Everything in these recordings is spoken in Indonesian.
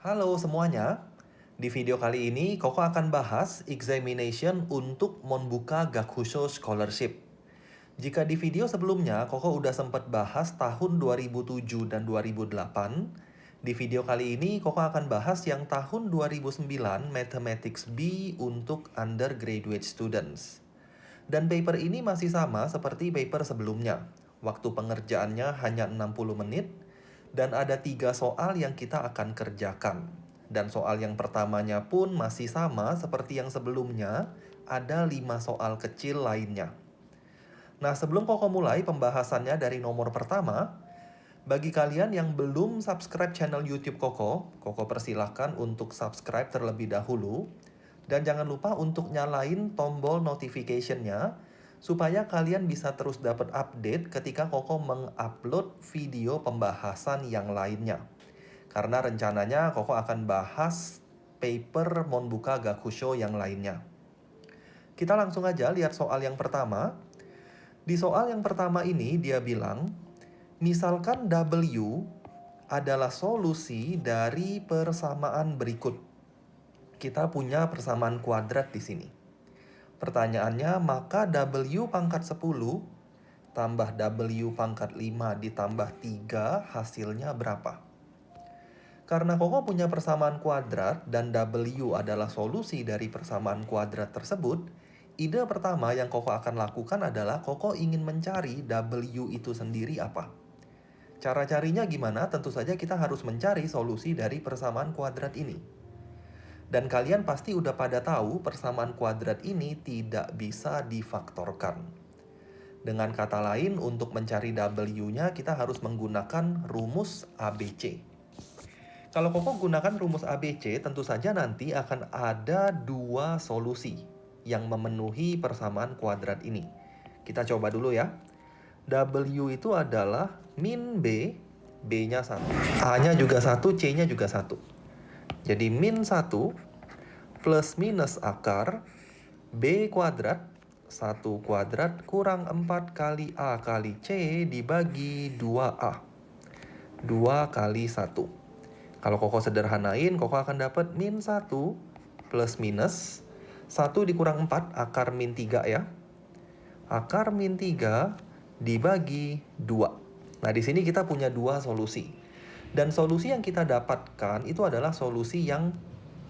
Halo semuanya, di video kali ini Koko akan bahas examination untuk Monbuka Gakusho Scholarship. Jika di video sebelumnya Koko udah sempat bahas tahun 2007 dan 2008, di video kali ini Koko akan bahas yang tahun 2009 Mathematics B untuk undergraduate students. Dan paper ini masih sama seperti paper sebelumnya. Waktu pengerjaannya hanya 60 menit dan ada 3 soal yang kita akan kerjakan. Dan soal yang pertamanya pun masih sama seperti yang sebelumnya, ada 5 soal kecil lainnya. Nah, sebelum Koko mulai pembahasannya dari nomor pertama, bagi kalian yang belum subscribe channel YouTube Koko, Koko persilahkan untuk subscribe terlebih dahulu. Dan jangan lupa untuk nyalain tombol notification-nya supaya kalian bisa terus dapat update ketika Koko mengupload video pembahasan yang lainnya. Karena rencananya Koko akan bahas paper Monbuka Gakusho yang lainnya. Kita langsung aja lihat soal yang pertama. Di soal yang pertama ini dia bilang, misalkan W adalah solusi dari persamaan berikut. Kita punya persamaan kuadrat di sini. Pertanyaannya, maka W pangkat 10 tambah W pangkat 5 ditambah 3 hasilnya berapa? Karena Koko punya persamaan kuadrat dan W adalah solusi dari persamaan kuadrat tersebut, ide pertama yang Koko akan lakukan adalah Koko ingin mencari W itu sendiri apa. Cara carinya gimana? Tentu saja kita harus mencari solusi dari persamaan kuadrat ini. Dan kalian pasti udah pada tahu persamaan kuadrat ini tidak bisa difaktorkan. Dengan kata lain, untuk mencari W-nya kita harus menggunakan rumus ABC. Kalau Koko gunakan rumus ABC, tentu saja nanti akan ada 2 solusi yang memenuhi persamaan kuadrat ini. Kita coba dulu ya. W itu adalah min B, B-nya 1. A-nya juga 1, C-nya juga 1. Jadi min 1 plus minus akar B kuadrat 1 kuadrat kurang 4 kali A kali C dibagi 2A. 2 kali 1. Kalau Koko sederhanain, Koko akan dapat min 1 plus minus 1 dikurang 4, akar min 3 ya. Akar min 3 dibagi 2. Nah, di sini kita punya 2 solusi. Dan solusi yang kita dapatkan itu adalah solusi yang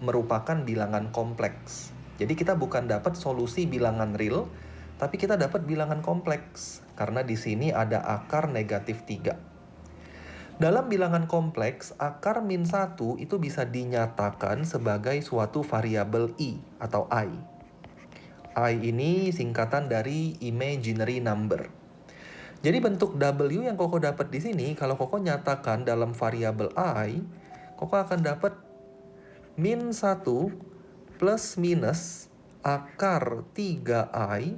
merupakan bilangan kompleks. Jadi kita bukan dapat solusi bilangan real, tapi kita dapat bilangan kompleks. Karena di sini ada akar negatif 3. Dalam bilangan kompleks, akar min 1 itu bisa dinyatakan sebagai suatu variabel I atau I. I ini singkatan dari imaginary number. Jadi bentuk W yang Koko dapat di sini, kalau Koko nyatakan dalam variabel I, Koko akan dapat min 1 plus minus akar 3I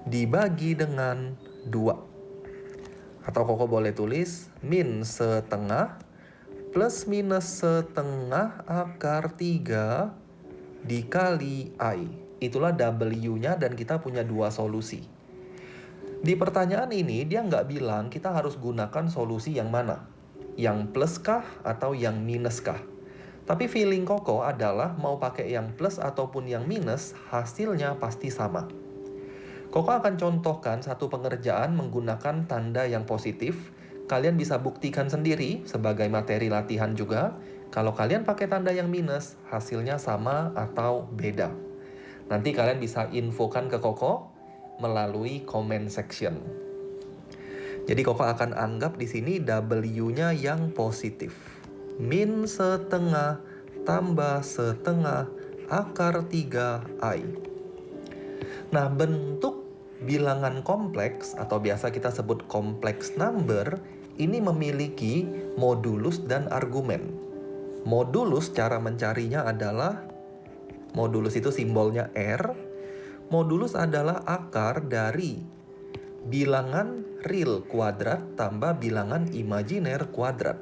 dibagi dengan 2. Atau Koko boleh tulis min setengah plus minus setengah akar 3 dikali I. Itulah W-nya dan kita punya 2 solusi. Di pertanyaan ini dia nggak bilang kita harus gunakan solusi yang mana. Yang plus kah atau yang minus kah? Tapi feeling Koko adalah mau pakai yang plus ataupun yang minus, hasilnya pasti sama. Koko akan contohkan satu pengerjaan menggunakan tanda yang positif. Kalian bisa buktikan sendiri sebagai materi latihan juga. Kalau kalian pakai tanda yang minus, hasilnya sama atau beda. Nanti kalian bisa infokan ke Koko melalui comment section. Jadi Koko akan anggap di sini W-nya yang positif. Min setengah tambah setengah akar 3I. Nah, bentuk bilangan kompleks atau biasa kita sebut kompleks number ini memiliki modulus dan argumen. Modulus cara mencarinya adalah, modulus itu simbolnya R. Modulus adalah akar dari bilangan real kuadrat tambah bilangan imajiner kuadrat.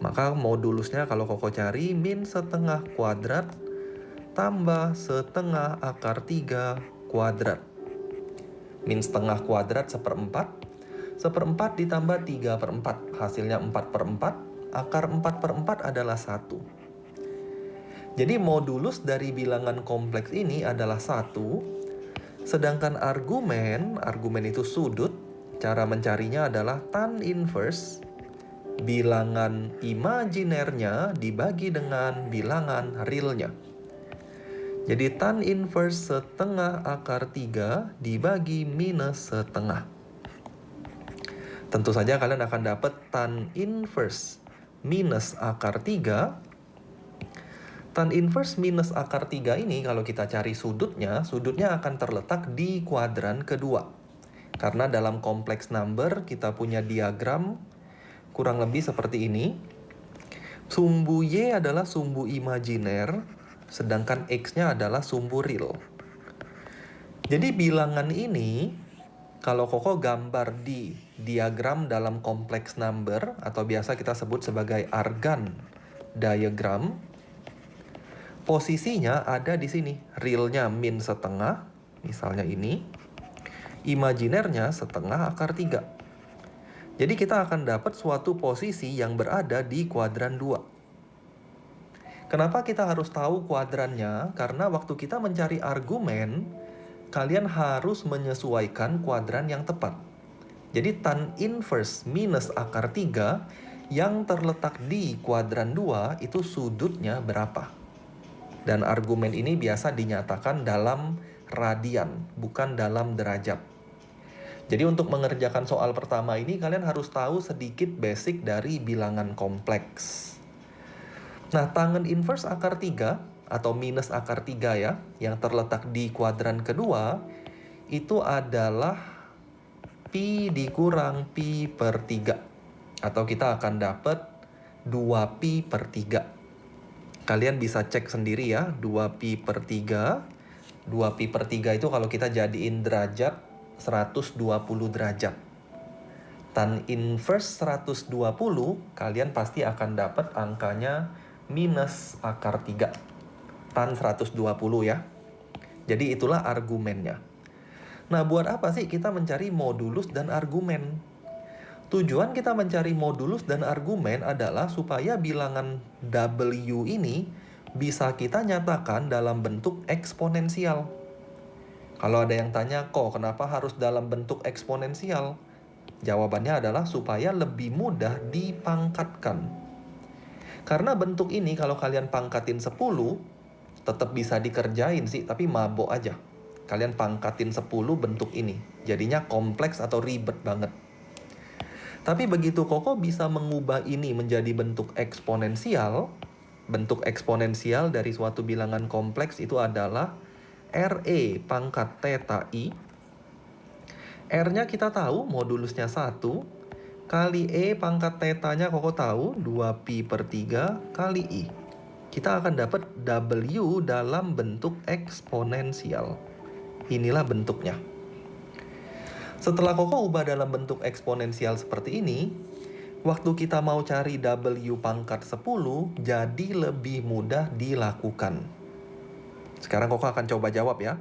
Maka modulusnya kalau Koko cari min setengah kuadrat tambah setengah akar 3 kuadrat. Min setengah kuadrat 1/4. 1/4 ditambah 3/4. Hasilnya 4/4. akar 4/4 adalah 1. Jadi modulus dari bilangan kompleks ini adalah 1, sedangkan argumen itu sudut, cara mencarinya adalah tan inverse bilangan imajinernya dibagi dengan bilangan realnya. Jadi tan inverse setengah akar 3 dibagi minus setengah. Tentu saja kalian akan dapat tan inverse minus akar 3. Tan inverse minus akar 3 ini kalau kita cari sudutnya akan terletak di kuadran kedua. Karena dalam kompleks number kita punya diagram kurang lebih seperti ini. Sumbu Y adalah sumbu imajiner, sedangkan X-nya adalah sumbu real. Jadi bilangan ini, kalau Koko gambar di diagram dalam kompleks number, atau biasa kita sebut sebagai argan diagram, posisinya ada di sini. Realnya min setengah, misalnya ini. Imajinernya setengah akar 3. Jadi kita akan dapat suatu posisi yang berada di kuadran 2. Kenapa kita harus tahu kuadrannya? Karena waktu kita mencari argumen, kalian harus menyesuaikan kuadran yang tepat. Jadi tan inverse minus akar 3 yang terletak di kuadran 2 itu sudutnya berapa? Dan argumen ini biasa dinyatakan dalam radian, bukan dalam derajat. Jadi untuk mengerjakan soal pertama ini, kalian harus tahu sedikit basic dari bilangan kompleks. Nah, tangen inverse akar 3 atau minus akar 3 ya, yang terletak di kuadran kedua, itu adalah pi dikurang pi per 3. Atau kita akan dapat 2pi per 3. Kalian bisa cek sendiri ya, 2pi per 3. 2pi per 3 itu kalau kita jadiin derajat, 120 derajat. Tan inverse 120, kalian pasti akan dapat angkanya minus akar 3. Tan 120 ya. Jadi itulah argumennya. Nah, buat apa sih kita mencari modulus dan argumen? Tujuan kita mencari modulus dan argumen adalah supaya bilangan W ini bisa kita nyatakan dalam bentuk eksponensial. Kalau ada yang tanya, kok kenapa harus dalam bentuk eksponensial? Jawabannya adalah supaya lebih mudah dipangkatkan. Karena bentuk ini kalau kalian pangkatin 10, tetap bisa dikerjain sih, tapi mabok aja. Kalian pangkatin 10 bentuk ini. Jadinya kompleks atau ribet banget. Tapi begitu Koko bisa mengubah ini menjadi bentuk eksponensial dari suatu bilangan kompleks itu adalah RE pangkat theta I. R-nya kita tahu modulusnya 1, kali E pangkat theta-nya Koko tahu 2pi per 3 kali I. Kita akan dapat W dalam bentuk eksponensial. Inilah bentuknya. Setelah Koko ubah dalam bentuk eksponensial seperti ini, waktu kita mau cari W pangkat 10 jadi lebih mudah dilakukan. Sekarang Koko akan coba jawab ya.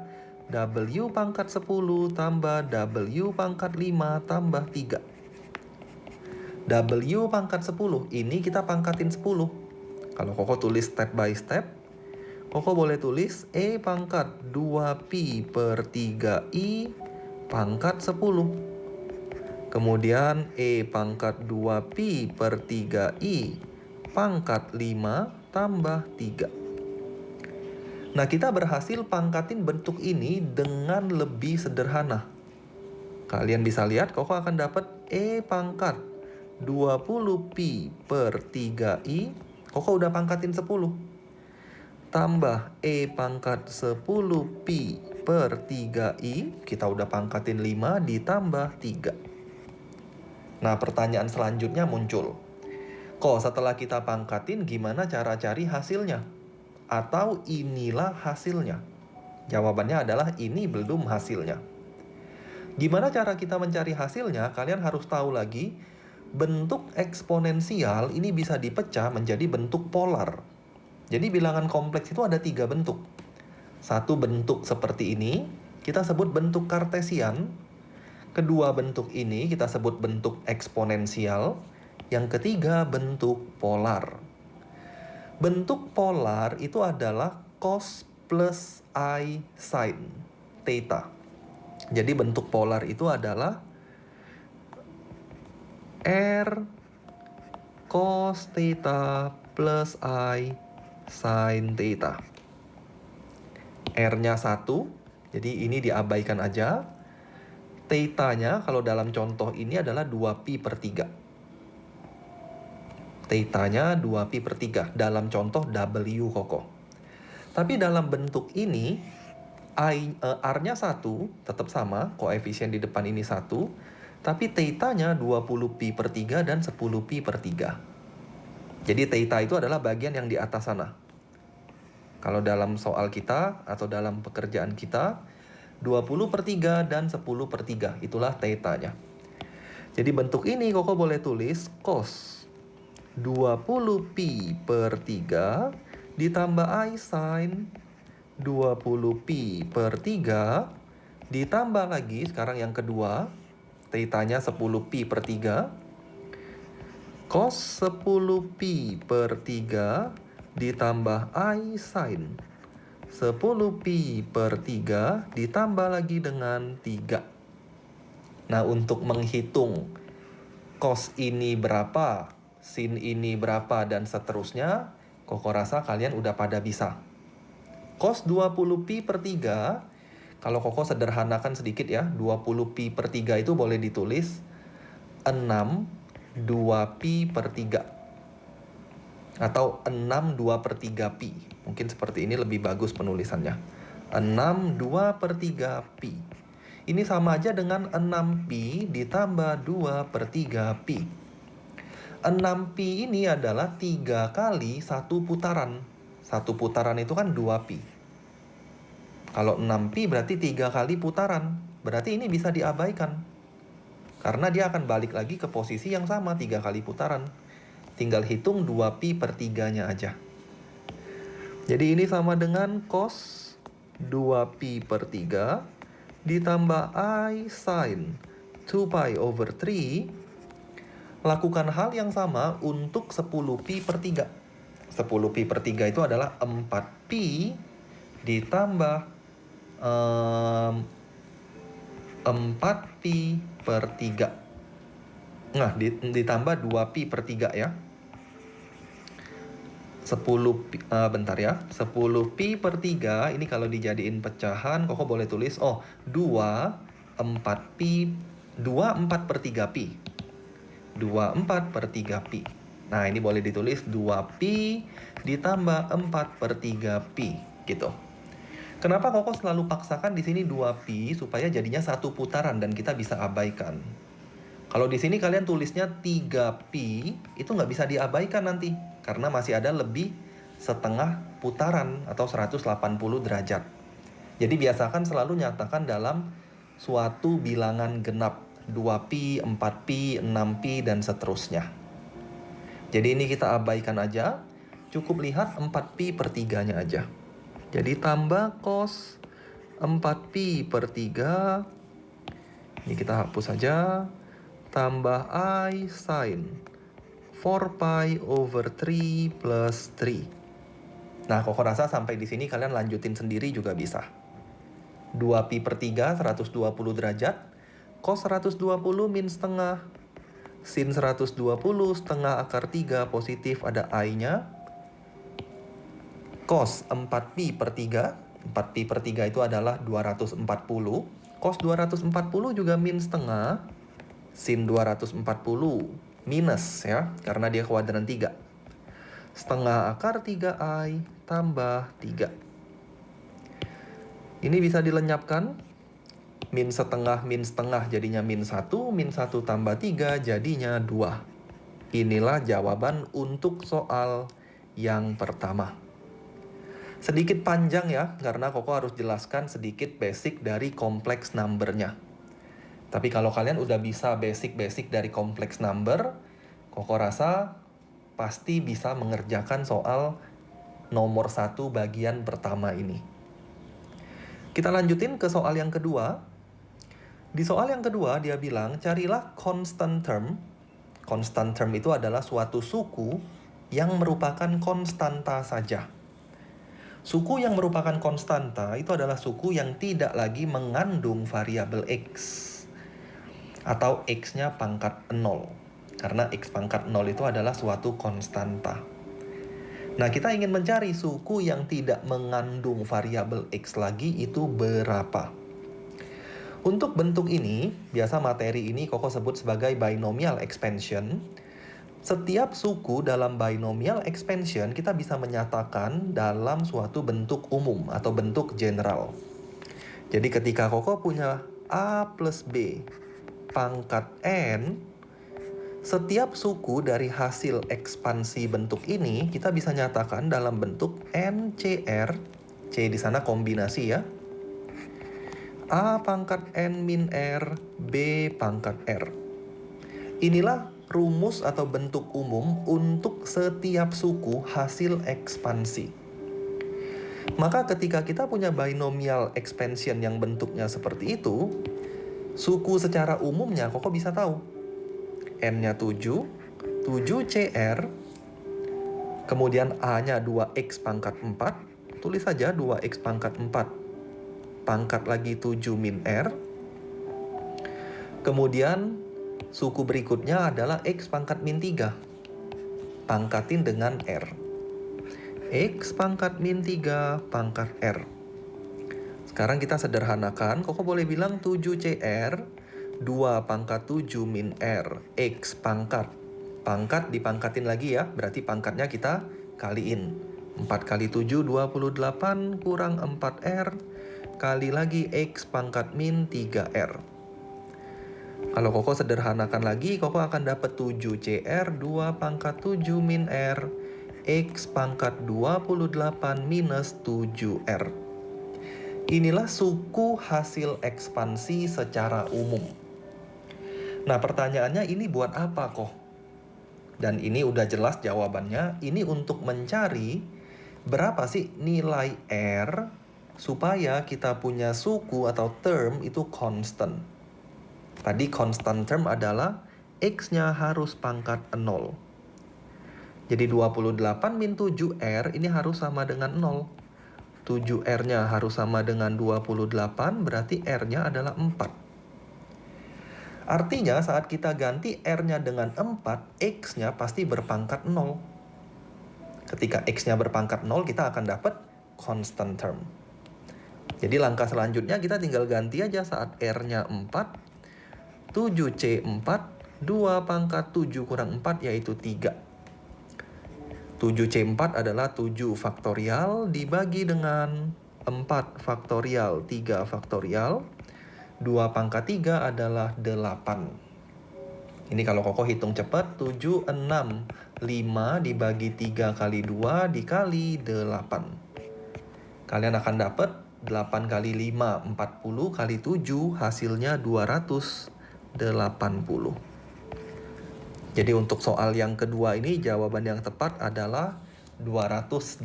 W pangkat 10 tambah W pangkat 5 tambah 3. W pangkat 10, ini kita pangkatin 10. Kalau Koko tulis step by step, Koko boleh tulis E pangkat 2pi per 3i pangkat 10. Kemudian E pangkat 2pi per 3i pangkat 5 tambah 3. Nah, kita berhasil pangkatin bentuk ini dengan lebih sederhana. Kalian bisa lihat, Koko akan dapat E pangkat 20pi per 3i. Koko udah pangkatin 10. Tambah E pangkat 10pi per 3i, kita udah pangkatin 5 ditambah 3. Nah, pertanyaan selanjutnya muncul. Kok setelah kita pangkatin gimana cara cari hasilnya? Atau inilah hasilnya? Jawabannya adalah ini belum hasilnya. Gimana cara kita mencari hasilnya? Kalian harus tahu lagi, bentuk eksponensial ini bisa dipecah menjadi bentuk polar. Jadi bilangan kompleks itu ada 3 bentuk. Satu bentuk seperti ini, kita sebut bentuk kartesian. Kedua bentuk ini kita sebut bentuk eksponensial. Yang ketiga, bentuk polar. Bentuk polar itu adalah cos plus I sin theta. Jadi bentuk polar itu adalah R cos theta plus I sin theta. R-nya 1, jadi ini diabaikan aja. Theta-nya kalau dalam contoh ini adalah 2pi per 3. Theta-nya 2pi per 3 dalam contoh W Koko. Tapi dalam bentuk ini, R-nya 1 tetap sama, koefisien di depan ini 1. Tapi theta-nya 20pi per 3 dan 10pi per 3. Jadi theta itu adalah bagian yang di atas sana. Kalau dalam soal kita atau dalam pekerjaan kita, 20 per 3 dan 10 per 3. Itulah theta-nya. Jadi bentuk ini Koko boleh tulis cos 20pi per 3 ditambah I sin 20pi per 3 ditambah lagi sekarang yang kedua, theta-nya 10pi per 3, cos 10pi per 3 ditambah I sin 10pi per 3 ditambah lagi dengan 3. Nah, untuk menghitung cos ini berapa, sin ini berapa, dan seterusnya, Koko rasa kalian udah pada bisa. Cos 20pi per 3, kalau Koko sederhanakan sedikit ya, 20pi per 3 itu boleh ditulis 6 2pi per 3. Atau 6 2 per 3pi. Mungkin seperti ini lebih bagus penulisannya. 6 2 per 3pi. Ini sama aja dengan 6pi ditambah 2 per 3pi. 6pi ini adalah 3 kali 1 putaran. 1 putaran itu kan 2pi. Kalau 6pi berarti 3 kali putaran. Berarti ini bisa diabaikan. Karena dia akan balik lagi ke posisi yang sama 3 kali putaran. Tinggal hitung 2pi per 3-nya aja. Jadi ini sama dengan cos 2pi per 3 ditambah I sin 2pi over 3. Lakukan hal yang sama untuk 10pi per 3. 10pi per 3 itu adalah 4pi ditambah 4pi per 3. Nah, ditambah 2pi per 3 ya. 10pi per 3 ini kalau dijadiin pecahan, Koko boleh tulis 2 4 per 3pi. 24 per 3pi. Nah, ini boleh ditulis 2pi ditambah 4 per 3pi gitu. Kenapa Koko selalu paksakan di sini 2pi supaya jadinya satu putaran dan kita bisa abaikan. Kalau di sini kalian tulisnya 3pi, itu nggak bisa diabaikan nanti karena masih ada lebih setengah putaran atau 180 derajat. Jadi biasakan selalu nyatakan dalam suatu bilangan genap. 2pi, 4pi, 6pi, dan seterusnya. Jadi ini kita abaikan aja. Cukup lihat 4pi per 3-nya aja. Jadi tambah cos 4pi per 3. Ini kita hapus saja. Tambah I sin 4pi over 3 plus 3. Nah, Koko rasa sampai di sini kalian lanjutin sendiri juga bisa. 2pi per 3, 120 derajat. Cos 120 min setengah. Sin 120 setengah akar 3 positif ada I-nya. Cos 4pi per 3. 4pi per 3 itu adalah 240. Cos 240 juga min setengah. Sin 240 minus ya, karena dia kuadran 3. Setengah akar 3I tambah 3. Ini bisa dilenyapkan. Min setengah jadinya min 1 tambah 3 jadinya 2. Inilah jawaban untuk soal yang pertama. Sedikit panjang ya, karena Koko harus jelaskan sedikit basic dari kompleks number-nya. Tapi kalau kalian udah bisa basic dari kompleks number, Koko rasa pasti bisa mengerjakan soal nomor 1 bagian pertama ini. Kita lanjutin ke soal yang kedua. Di soal yang kedua dia bilang carilah constant term. Constant term itu adalah suatu suku yang merupakan konstanta saja. Suku yang merupakan konstanta itu adalah suku yang tidak lagi mengandung variabel X atau X-nya pangkat 0. Karena X pangkat 0 itu adalah suatu konstanta. Nah, kita ingin mencari suku yang tidak mengandung variabel X lagi itu berapa. Untuk bentuk ini, biasa materi ini Koko sebut sebagai binomial expansion. Setiap suku dalam binomial expansion kita bisa menyatakan dalam suatu bentuk umum atau bentuk general. Jadi ketika Koko punya A plus B pangkat N, setiap suku dari hasil ekspansi bentuk ini kita bisa nyatakan dalam bentuk NCR. C di sana kombinasi ya. A pangkat N min R, B pangkat R. Inilah rumus atau bentuk umum untuk setiap suku hasil ekspansi. Maka ketika kita punya binomial expansion yang bentuknya seperti itu, suku secara umumnya Koko bisa tahu. N-nya 7, 7CR, kemudian A-nya 2X pangkat 4, tulis saja 2X pangkat 4, pangkat lagi 7 min R. Kemudian suku berikutnya adalah X pangkat min 3, pangkatin dengan R. X pangkat min 3 pangkat R. Sekarang kita sederhanakan, Koko boleh bilang 7CR, 2 pangkat 7 min R, X pangkat. Pangkat dipangkatin lagi ya, berarti pangkatnya kita kaliin. 4 kali 7, 28 kurang 4R, kali lagi X pangkat min 3R. Kalau Koko sederhanakan lagi, Koko akan dapat 7CR, 2 pangkat 7 min R, X pangkat 28 minus 7R. Inilah suku hasil ekspansi secara umum. Nah, pertanyaannya ini buat apa kok? Dan ini udah jelas jawabannya. Ini untuk mencari berapa sih nilai R supaya kita punya suku atau term itu constant. Tadi constant term adalah X-nya harus pangkat 0. Jadi 28 min 7R ini harus sama dengan 0. 7R-nya harus sama dengan 28, berarti R-nya adalah 4. Artinya saat kita ganti R-nya dengan 4, X-nya pasti berpangkat 0. Ketika X-nya berpangkat 0, kita akan dapat constant term. Jadi langkah selanjutnya kita tinggal ganti aja saat R-nya 4, 7C4, 2 pangkat 7 kurang 4 yaitu 3. 7C4 adalah 7 faktorial dibagi dengan 4 faktorial, 3 faktorial. 2 pangkat 3 adalah 8. Ini kalau Koko hitung cepat, 7, 6, 5 dibagi 3 kali 2 dikali 8. Kalian akan dapat 8 kali 5, 40 kali 7 hasilnya 280. Jadi untuk soal yang kedua ini jawaban yang tepat adalah 280.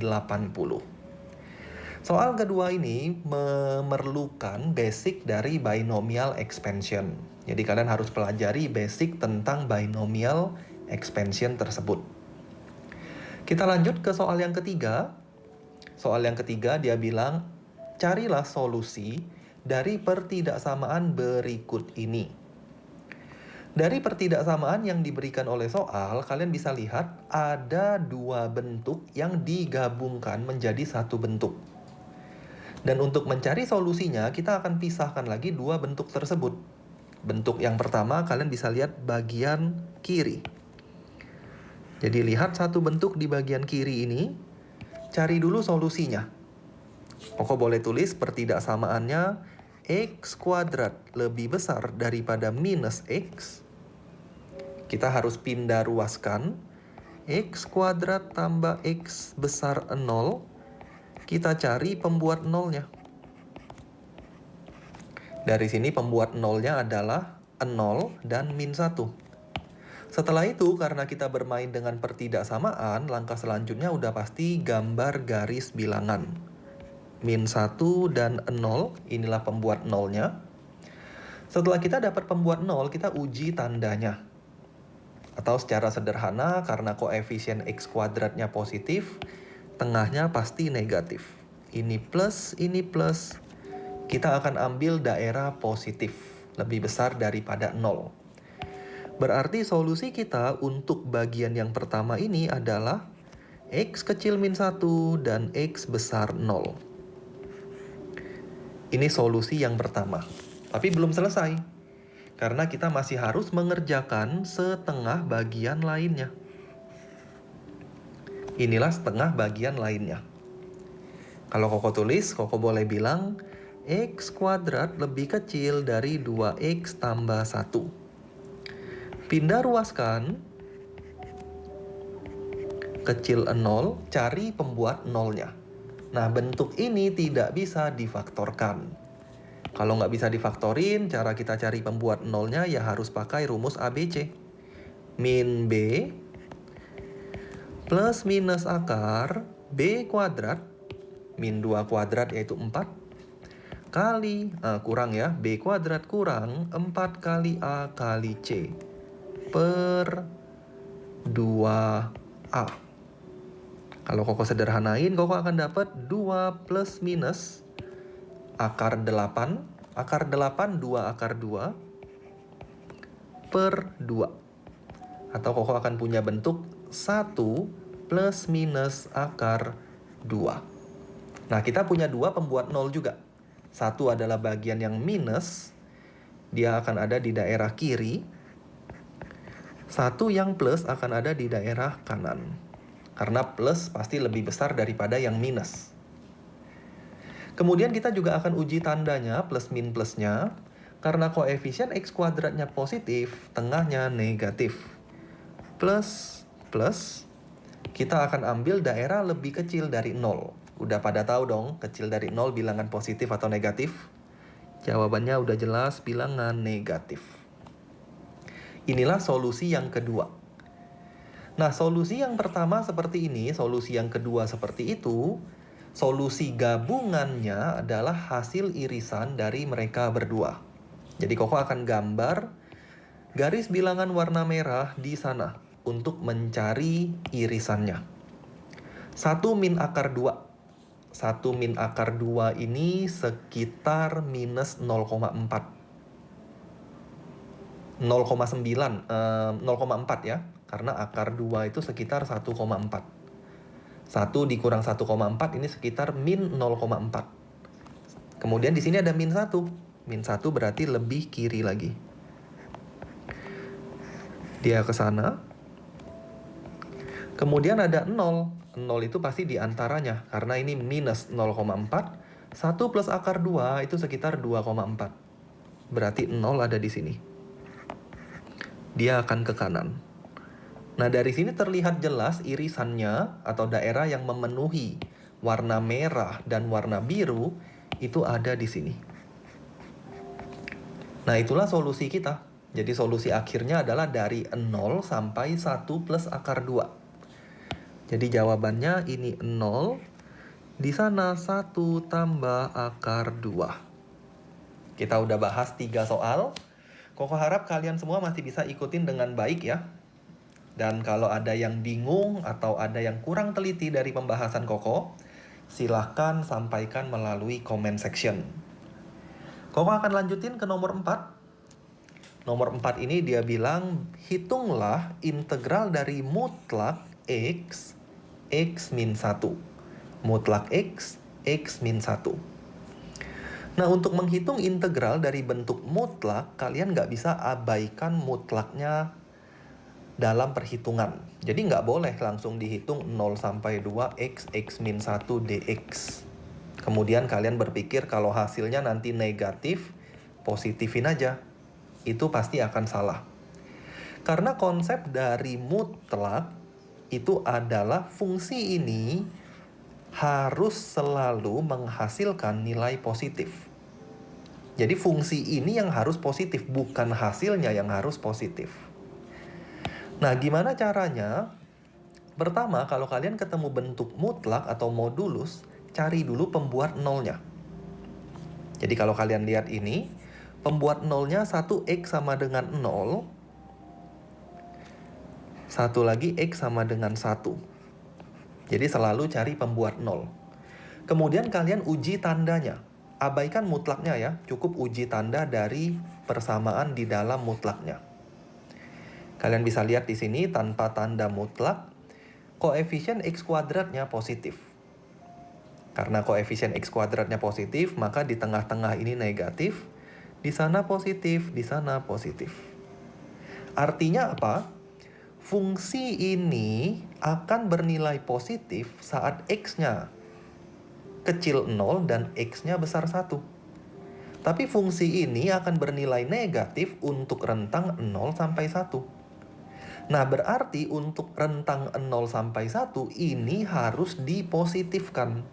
Soal kedua ini memerlukan basic dari binomial expansion. Jadi kalian harus pelajari basic tentang binomial expansion tersebut. Kita lanjut ke soal yang ketiga. Soal yang ketiga dia bilang, carilah solusi dari pertidaksamaan berikut ini. Dari pertidaksamaan yang diberikan oleh soal, kalian bisa lihat ada dua bentuk yang digabungkan menjadi satu bentuk. Dan untuk mencari solusinya, kita akan pisahkan lagi dua bentuk tersebut. Bentuk yang pertama, kalian bisa lihat bagian kiri. Jadi lihat satu bentuk di bagian kiri ini, cari dulu solusinya. Koko boleh tulis pertidaksamaannya X kuadrat lebih besar daripada minus X. Kita harus pindah ruaskan. X kuadrat tambah X besar 0. Kita cari pembuat nolnya. Dari sini pembuat nolnya adalah 0 dan min 1. Setelah itu, karena kita bermain dengan pertidaksamaan, langkah selanjutnya udah pasti gambar garis bilangan. Min 1 dan 0, inilah pembuat nolnya. Setelah kita dapat pembuat 0, kita uji tandanya. Atau secara sederhana, karena koefisien X kuadratnya positif, tengahnya pasti negatif. Ini plus, kita akan ambil daerah positif, lebih besar daripada 0. Berarti solusi kita untuk bagian yang pertama ini adalah X kecil min 1 dan X besar 0. Ini solusi yang pertama. Tapi belum selesai, karena kita masih harus mengerjakan setengah bagian lainnya. Inilah setengah bagian lainnya. Kalau Koko tulis, Koko boleh bilang X kuadrat lebih kecil dari 2X tambah 1. Pindah ruaskan, kecil 0, cari pembuat 0-nya. Nah, bentuk ini tidak bisa difaktorkan. Kalau nggak bisa difaktorin, cara kita cari pembuat 0-nya ya harus pakai rumus ABC. Min B plus minus akar B kuadrat min 2 kuadrat yaitu 4 kali, kurang ya, B kuadrat kurang 4 kali A kali C per 2A. Kalau Koko sederhanain, Koko akan dapat 2 plus minus akar 8, akar 8 2 akar 2 per 2. Atau Koko akan punya bentuk 1 plus minus akar 2. Nah, kita punya 2 pembuat 0 juga. 1 adalah bagian yang minus, dia akan ada di daerah kiri. 1 yang plus akan ada di daerah kanan. Karena plus pasti lebih besar daripada yang minus. Kemudian kita juga akan uji tandanya plus min plusnya. Karena koefisien X kuadratnya positif, tengahnya negatif. Plus, plus, kita akan ambil daerah lebih kecil dari 0. Udah pada tahu dong, kecil dari 0 bilangan positif atau negatif? Jawabannya udah jelas, bilangan negatif. Inilah solusi yang kedua. Nah, solusi yang pertama seperti ini, solusi yang kedua seperti itu. Solusi gabungannya adalah hasil irisan dari mereka berdua. Jadi Koko akan gambar garis bilangan warna merah di sana untuk mencari irisannya. 1 min akar 2. 1 min akar 2 ini sekitar minus 0,4. 0,4 ya. Karena akar 2 itu sekitar 1,4. 1 dikurang 1,4 ini sekitar min 0,4. Kemudian di sini ada min 1. Min 1 berarti lebih kiri lagi. Dia ke sana. Kemudian ada 0. 0 itu pasti di antaranya, karena ini minus 0,4. 1 plus akar 2 itu sekitar 2,4. Berarti 0 ada di sini. Dia akan ke kanan. Nah, dari sini terlihat jelas irisannya atau daerah yang memenuhi warna merah dan warna biru itu ada di sini. Nah, itulah solusi kita. Jadi solusi akhirnya adalah dari 0 sampai 1 plus akar 2. Jadi jawabannya ini 0, di sana 1 tambah akar 2. Kita udah bahas 3 soal. Koko harap kalian semua masih bisa ikutin dengan baik ya. Dan kalau ada yang bingung atau ada yang kurang teliti dari pembahasan Koko, silahkan sampaikan melalui comment section. Koko akan lanjutin ke nomor 4. Nomor 4 ini dia bilang, hitunglah integral dari mutlak X, X min 1. Mutlak X, X min 1. Nah, untuk menghitung integral dari bentuk mutlak, kalian nggak bisa abaikan mutlaknya dalam perhitungan. Jadi nggak boleh langsung dihitung 0 sampai 2 X, X min 1 dx. Kemudian kalian berpikir kalau hasilnya nanti negatif, positifin aja. Itu pasti akan salah. Karena konsep dari mutlak itu adalah fungsi ini harus selalu menghasilkan nilai positif. Jadi fungsi ini yang harus positif, bukan hasilnya yang harus positif. Nah, gimana caranya? Pertama, kalau kalian ketemu bentuk mutlak atau modulus, cari dulu pembuat nolnya. Jadi kalau kalian lihat ini, pembuat nolnya 1x sama dengan 0. Satu lagi X sama dengan 1. Jadi selalu cari pembuat 0. Kemudian kalian uji tandanya. Abaikan mutlaknya ya, cukup uji tanda dari persamaan di dalam mutlaknya. Kalian bisa lihat di sini tanpa tanda mutlak, koefisien X kuadratnya positif. Karena koefisien X kuadratnya positif, maka di tengah-tengah ini negatif, di sana positif, di sana positif. Artinya apa? Fungsi ini akan bernilai positif saat X-nya kecil 0 dan X-nya besar 1. Tapi fungsi ini akan bernilai negatif untuk rentang 0 sampai 1. Nah, berarti untuk rentang 0 sampai 1 ini harus dipositifkan.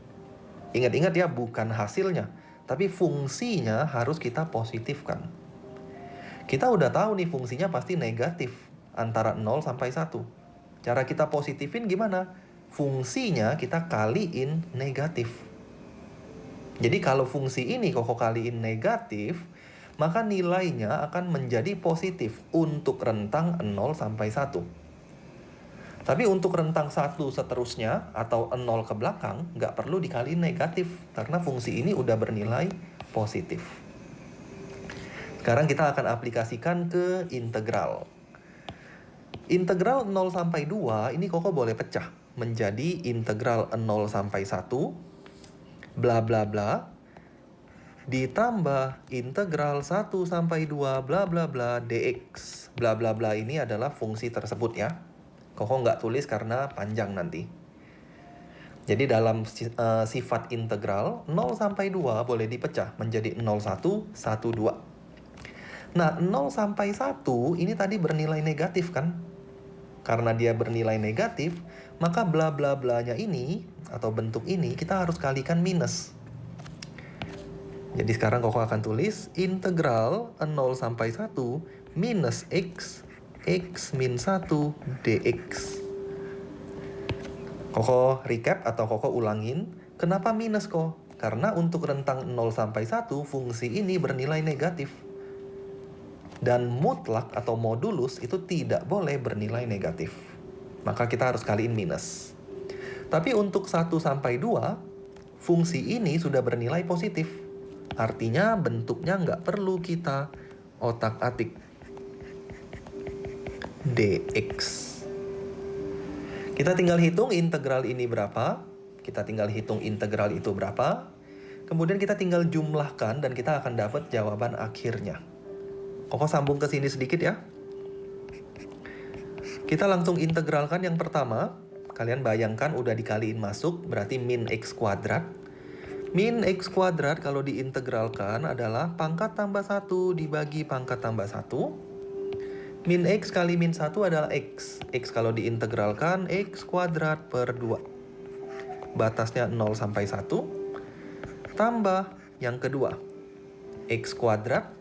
Ingat-ingat ya, bukan hasilnya, tapi fungsinya harus kita positifkan. Kita udah tahu nih fungsinya pasti negatif antara 0 sampai 1. Cara kita positifin gimana? Fungsinya kita kaliin negatif. Jadi kalau fungsi ini Koko kaliin negatif, maka nilainya akan menjadi positif untuk rentang 0 sampai 1. Tapi untuk rentang 1 seterusnya atau 0 ke belakang, nggak perlu dikaliin negatif karena fungsi ini udah bernilai positif. Sekarang kita akan aplikasikan ke integral. Integral 0 sampai 2 ini Koko boleh pecah menjadi integral 0 sampai 1 bla bla bla ditambah integral 1 sampai 2 bla bla bla dx. Bla bla bla ini adalah fungsi tersebut ya. Koko nggak tulis karena panjang nanti. Jadi dalam sifat integral 0 sampai 2 boleh dipecah menjadi 01, 12. Nah, 0 sampai 1 ini tadi bernilai negatif kan? Karena dia bernilai negatif, maka bla bla blanya ini atau bentuk ini kita harus kalikan minus. Jadi sekarang Koko akan tulis integral 0 sampai 1 minus x min 1 dx. Koko recap atau Koko ulangin, kenapa minus kok? Karena untuk rentang 0 sampai 1 fungsi ini bernilai negatif. Dan mutlak atau modulus itu tidak boleh bernilai negatif. Maka kita harus kaliin minus. Tapi untuk 1 sampai 2, fungsi ini sudah bernilai positif. Artinya bentuknya nggak perlu kita otak-atik. dx. Kita tinggal hitung integral ini berapa. Kita tinggal hitung integral itu berapa. Kemudian kita tinggal jumlahkan dan kita akan dapat jawaban akhirnya. Koko sambung ke sini sedikit ya. Kita langsung integralkan yang pertama. Kalian bayangkan udah dikaliin masuk, berarti min x kuadrat. Min x kuadrat kalau diintegralkan adalah pangkat tambah 1 dibagi pangkat tambah 1. Min x kali min 1 adalah x. X kalau diintegralkan x kuadrat per 2. Batasnya 0 sampai 1. Tambah yang kedua. X kuadrat.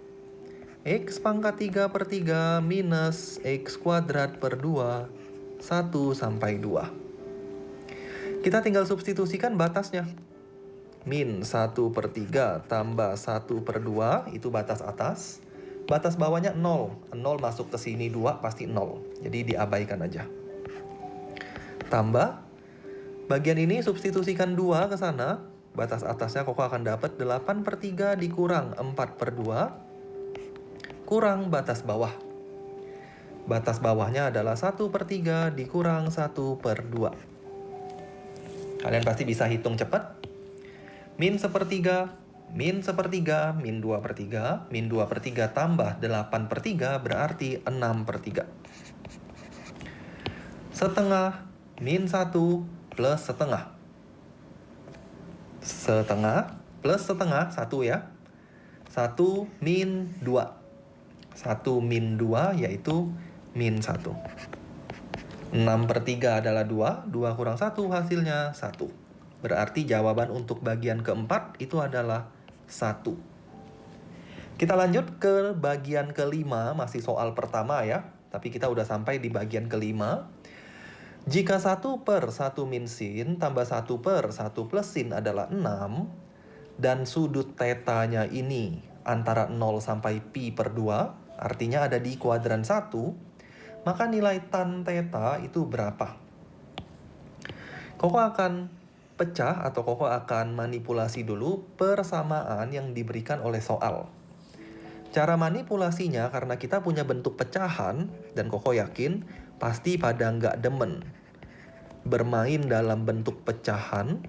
X pangkat 3 per 3 minus x kuadrat per 2. 1 sampai 2. Kita tinggal substitusikan batasnya. Min 1 per 3 tambah 1 per 2 itu batas atas. Batas bawahnya 0. 0 masuk ke sini 2 pasti 0. Jadi diabaikan aja. Tambah. Bagian ini substitusikan 2 ke sana. Batas atasnya Koko akan dapat 8 per 3 dikurang 4 per 2. Kurang batas bawah. Batas bawahnya adalah 1 per 3 dikurang 1 per 2. Kalian pasti bisa hitung cepat. Min sepertiga. Min sepertiga, min 2 per 3, min 2 per 3 tambah 8 per 3 berarti 6 per 3. Setengah, min 1 plus setengah. Setengah plus setengah, 1 ya. 1 min 2. 1 min 2 yaitu min 1. 6 per 3 adalah 2, 2 kurang 1 hasilnya 1. Berarti jawaban untuk bagian keempat itu adalah 1. Kita lanjut ke bagian kelima, masih soal pertama ya. Tapi kita udah sampai di bagian kelima. Jika 1 per 1 min sin tambah 1 per 1 plus sin adalah 6, dan sudut tetanya ini antara 0 sampai pi per 2, artinya ada di kuadran 1, maka nilai tan theta itu berapa? Koko akan pecah atau Koko akan manipulasi dulu persamaan yang diberikan oleh soal. Cara manipulasinya karena kita punya bentuk pecahan dan Koko yakin pasti pada nggak demen bermain dalam bentuk pecahan,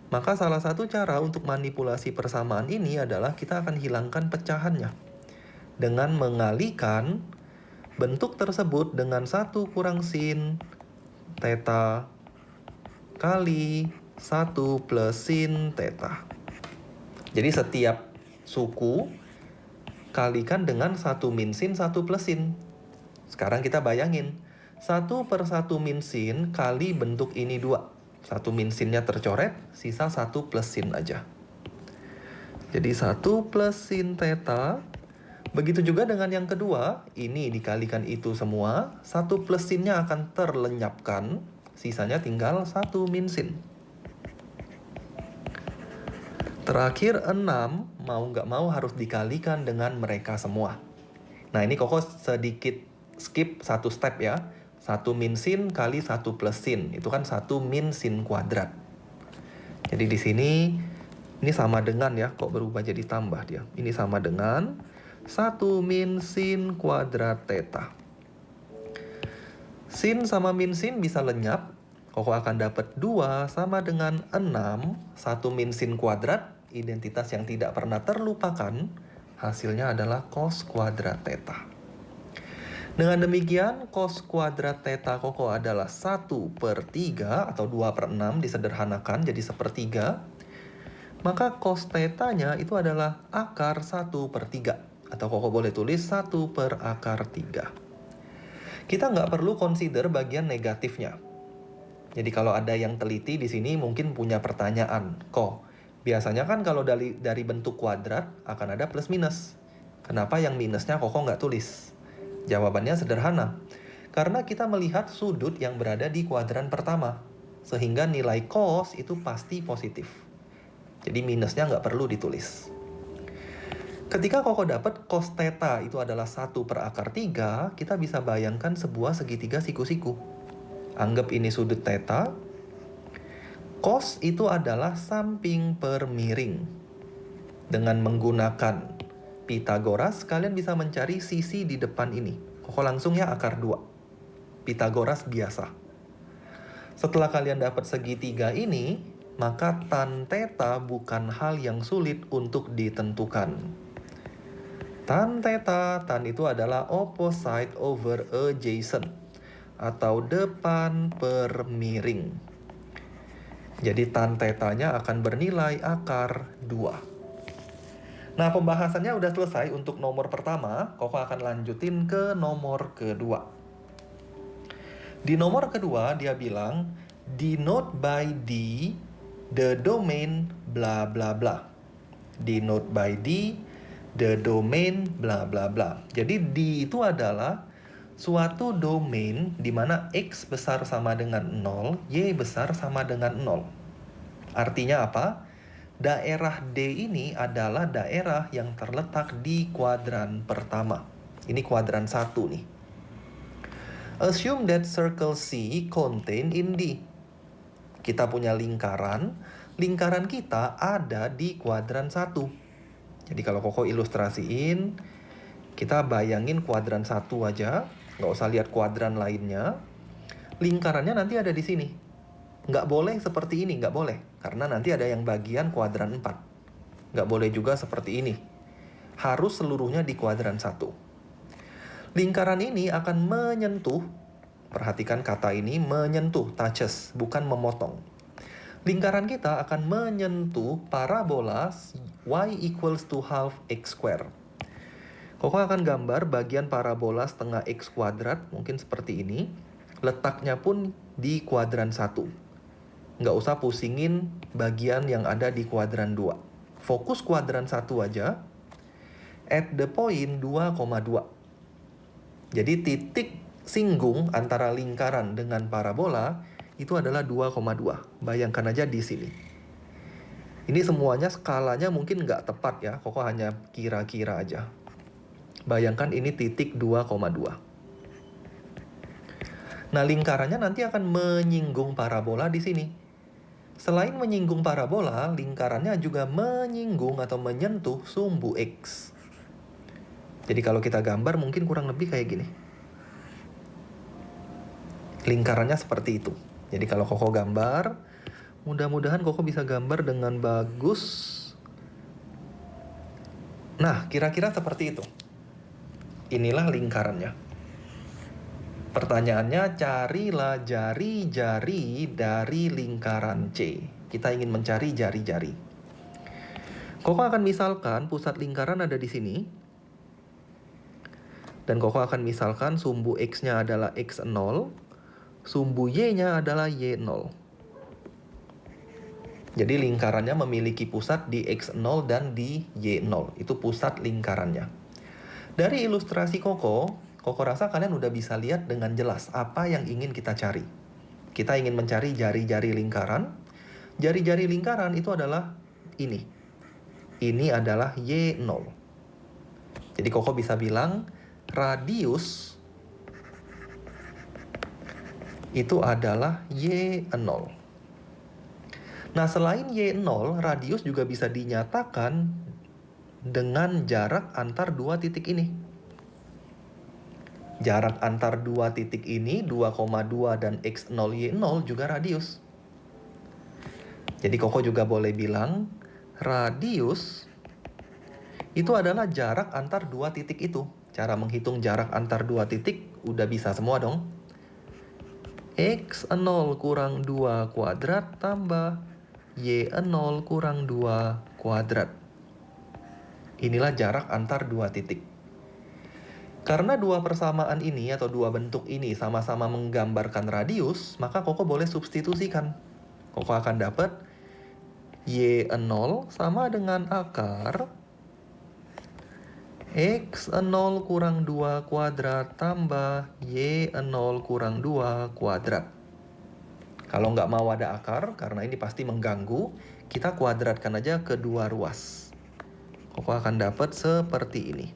maka salah satu cara untuk manipulasi persamaan ini adalah kita akan hilangkan pecahannya dengan mengalihkan bentuk tersebut dengan 1 kurang sin theta kali 1 plus sin theta. Jadi setiap suku kalikan dengan 1 min sin 1 plus sin. Sekarang kita bayangin 1 per 1 min sin kali bentuk ini 2. 1 min sinnya tercoret, sisa 1 plus sin aja. Jadi 1 plus sin theta. Begitu juga dengan yang kedua, ini dikalikan itu semua, 1 plus sinnya akan terlenyapkan, sisanya tinggal 1 min sin. Terakhir 6, mau nggak mau harus dikalikan dengan mereka semua. Nah ini Koko sedikit skip 1 step ya. 1 min sin kali 1 plus sin, itu kan 1 min sin kuadrat. Jadi di sini, ini sama dengan ya, kok berubah jadi tambah dia. Ini sama dengan 1 min sin kuadrat theta. Sin sama min sin bisa lenyap. Koko akan dapat 2 sama dengan 6. 1 min sin kuadrat, identitas yang tidak pernah terlupakan. Hasilnya adalah cos kuadrat theta. Dengan demikian, cos kuadrat theta Koko adalah 1 per 3 atau 2 per 6 disederhanakan jadi 1/3. Maka cos theta-nya itu adalah akar 1 per 3. Atau Koko boleh tulis 1 per akar 3. Kita nggak perlu consider bagian negatifnya. Jadi kalau ada yang teliti di sini mungkin punya pertanyaan. Kok biasanya kan kalau dari bentuk kuadrat akan ada plus minus. Kenapa yang minusnya Koko nggak tulis? Jawabannya sederhana. Karena kita melihat sudut yang berada di kuadran pertama. Sehingga nilai cos itu pasti positif. Jadi minusnya nggak perlu ditulis. Ketika Koko dapat cos theta itu adalah 1 per akar 3, kita bisa bayangkan sebuah segitiga siku-siku. Anggap ini sudut theta. Cos itu adalah samping per miring. Dengan menggunakan Pitagoras, kalian bisa mencari sisi di depan ini. Koko langsung ya akar 2. Pitagoras biasa. Setelah kalian dapat segitiga ini, maka tan theta bukan hal yang sulit untuk ditentukan. Tan theta, tan itu adalah opposite over adjacent atau depan per miring. Jadi tan theta-nya akan bernilai akar 2. Nah, pembahasannya udah selesai untuk nomor pertama. Koko akan lanjutin ke nomor kedua. Di nomor kedua, dia bilang, denote by D the domain bla bla bla. Denote by D the domain bla bla bla. Jadi D itu adalah suatu domain di mana X besar sama dengan 0, Y besar sama dengan 0. Artinya apa? Daerah D ini adalah daerah yang terletak di kuadran pertama. Ini kuadran 1 nih. Assume that circle C contain in D. Kita punya lingkaran. Lingkaran kita ada di kuadran 1. Jadi kalau Koko ilustrasiin, kita bayangin kuadran 1 aja. Nggak usah lihat kuadran lainnya. Lingkarannya nanti ada di sini. Nggak boleh seperti ini, nggak boleh. Karena nanti ada yang bagian kuadran 4. Nggak boleh juga seperti ini. Harus seluruhnya di kuadran 1. Lingkaran ini akan menyentuh, perhatikan kata ini, menyentuh, touches, bukan memotong. Lingkaran kita akan menyentuh parabola y equals to half x square. Koko akan gambar bagian parabola setengah x kuadrat, mungkin seperti ini. Letaknya pun di kuadran 1. Nggak usah pusingin bagian yang ada di kuadran 2. Fokus kuadran 1 aja. At the point 2,2. Jadi titik singgung antara lingkaran dengan parabola itu adalah 2,2. Bayangkan aja di sini. Ini semuanya skalanya mungkin nggak tepat ya. Koko hanya kira-kira aja. Bayangkan ini titik 2,2. Nah, lingkarannya nanti akan menyinggung parabola di sini. Selain menyinggung parabola, lingkarannya juga menyinggung atau menyentuh sumbu X. Jadi kalau kita gambar mungkin kurang lebih kayak gini. Lingkarannya seperti itu. Jadi kalau Koko gambar, mudah-mudahan Koko bisa gambar dengan bagus. Nah, kira-kira seperti itu. Inilah lingkarannya. Pertanyaannya, carilah jari-jari dari lingkaran C. Kita ingin mencari jari-jari. Koko akan misalkan pusat lingkaran ada di sini. Dan Koko akan misalkan sumbu X-nya adalah X0. Sumbu Y-nya adalah Y0. Jadi lingkarannya memiliki pusat di X0 dan di Y0. Itu pusat lingkarannya. Dari ilustrasi Koko rasa kalian udah bisa lihat dengan jelas apa yang ingin kita cari. Kita ingin mencari jari-jari lingkaran. Jari-jari lingkaran itu adalah ini. Ini adalah Y0. Jadi Koko bisa bilang radius itu adalah Y0. Nah, selain Y0, radius juga bisa dinyatakan dengan jarak antar dua titik ini. Jarak antar dua titik ini 2,2 dan X0 Y0 juga radius. Jadi Koko juga boleh bilang radius itu adalah jarak antar dua titik itu. Cara menghitung jarak antar dua titik udah bisa semua dong. X0 kurang 2 kuadrat tambah Y0 kurang 2 kuadrat. Inilah jarak antar dua titik. Karena dua persamaan ini atau dua bentuk ini sama-sama menggambarkan radius, maka Koko boleh substitusikan. Koko akan dapat Y0 sama dengan akar X0 kurang 2 kuadrat tambah Y0 kurang 2 kuadrat. Kalau nggak mau ada akar, karena ini pasti mengganggu, kita kuadratkan aja kedua ruas. Koko akan dapat seperti ini.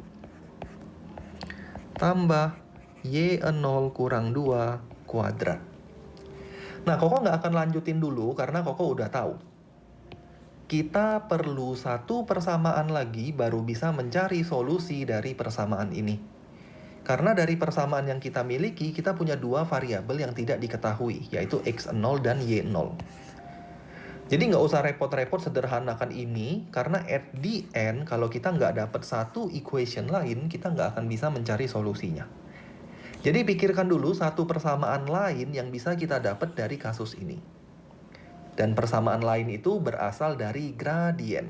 Tambah Y0 kurang 2 kuadrat. Nah, Koko nggak akan lanjutin dulu karena Koko udah tahu. Kita perlu satu persamaan lagi baru bisa mencari solusi dari persamaan ini. Karena dari persamaan yang kita miliki, kita punya dua variabel yang tidak diketahui, yaitu X0 dan Y0. Jadi nggak usah repot-repot sederhanakan ini, karena at the end, kalau kita nggak dapat satu equation lain, kita nggak akan bisa mencari solusinya. Jadi pikirkan dulu satu persamaan lain yang bisa kita dapat dari kasus ini. Dan persamaan lain itu berasal dari gradien.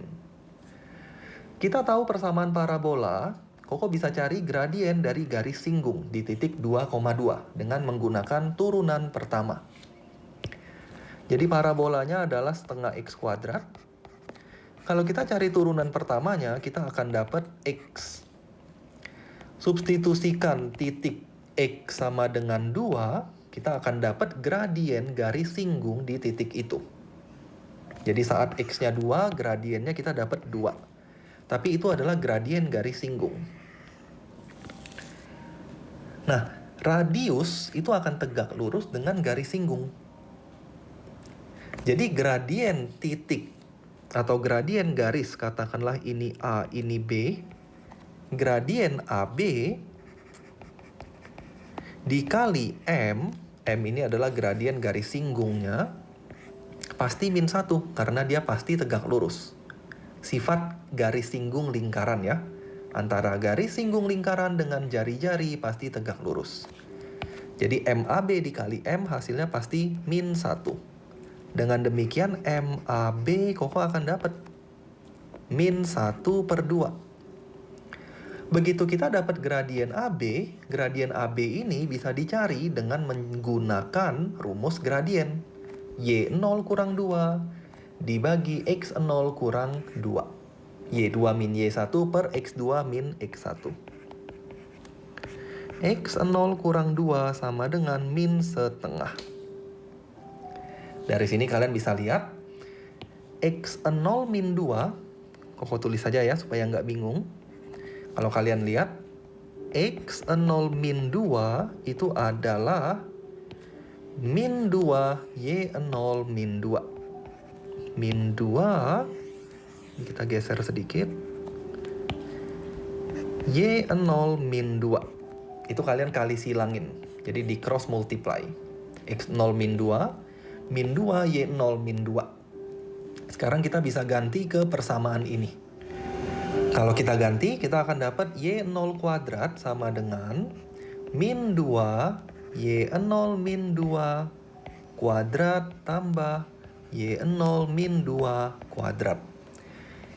Kita tahu persamaan parabola, Koko bisa cari gradien dari garis singgung di titik 2,2 dengan menggunakan turunan pertama. Jadi parabolanya adalah setengah X kuadrat. Kalau kita cari turunan pertamanya, kita akan dapat X. Substitusikan titik X sama dengan 2, kita akan dapat gradien garis singgung di titik itu. Jadi saat X-nya 2, gradiennya kita dapat 2. Tapi itu adalah gradien garis singgung. Nah, radius itu akan tegak lurus dengan garis singgung. Jadi gradien titik atau gradien garis, katakanlah ini A, ini B. Gradien AB dikali M ini adalah gradien garis singgungnya, pasti min 1 karena dia pasti tegak lurus. Sifat garis singgung lingkaran ya. Antara garis singgung lingkaran dengan jari-jari pasti tegak lurus. Jadi MAB dikali M hasilnya pasti min 1. Dengan demikian MAB Koko akan dapat min 1/2. Begitu kita dapat gradien AB ini bisa dicari dengan menggunakan rumus gradien. Y0 kurang 2 dibagi X0 kurang 2. Y2 min Y1 per X2 min X1. X0 kurang 2 sama dengan min setengah. Dari sini kalian bisa lihat X0 min 2, Koko tulis saja ya supaya nggak bingung. Kalau kalian lihat X0 min 2 itu adalah min 2 Y0 min 2. Min 2, ini kita geser sedikit. Y0 min 2. Itu kalian kali silangin. Jadi di cross multiply. X0 min 2, min 2 Y0 min 2. Sekarang kita bisa ganti ke persamaan ini. Kalau kita ganti, kita akan dapat Y0 kuadrat sama dengan min 2 Y0 min 2 kuadrat tambah Y0 min 2 kuadrat.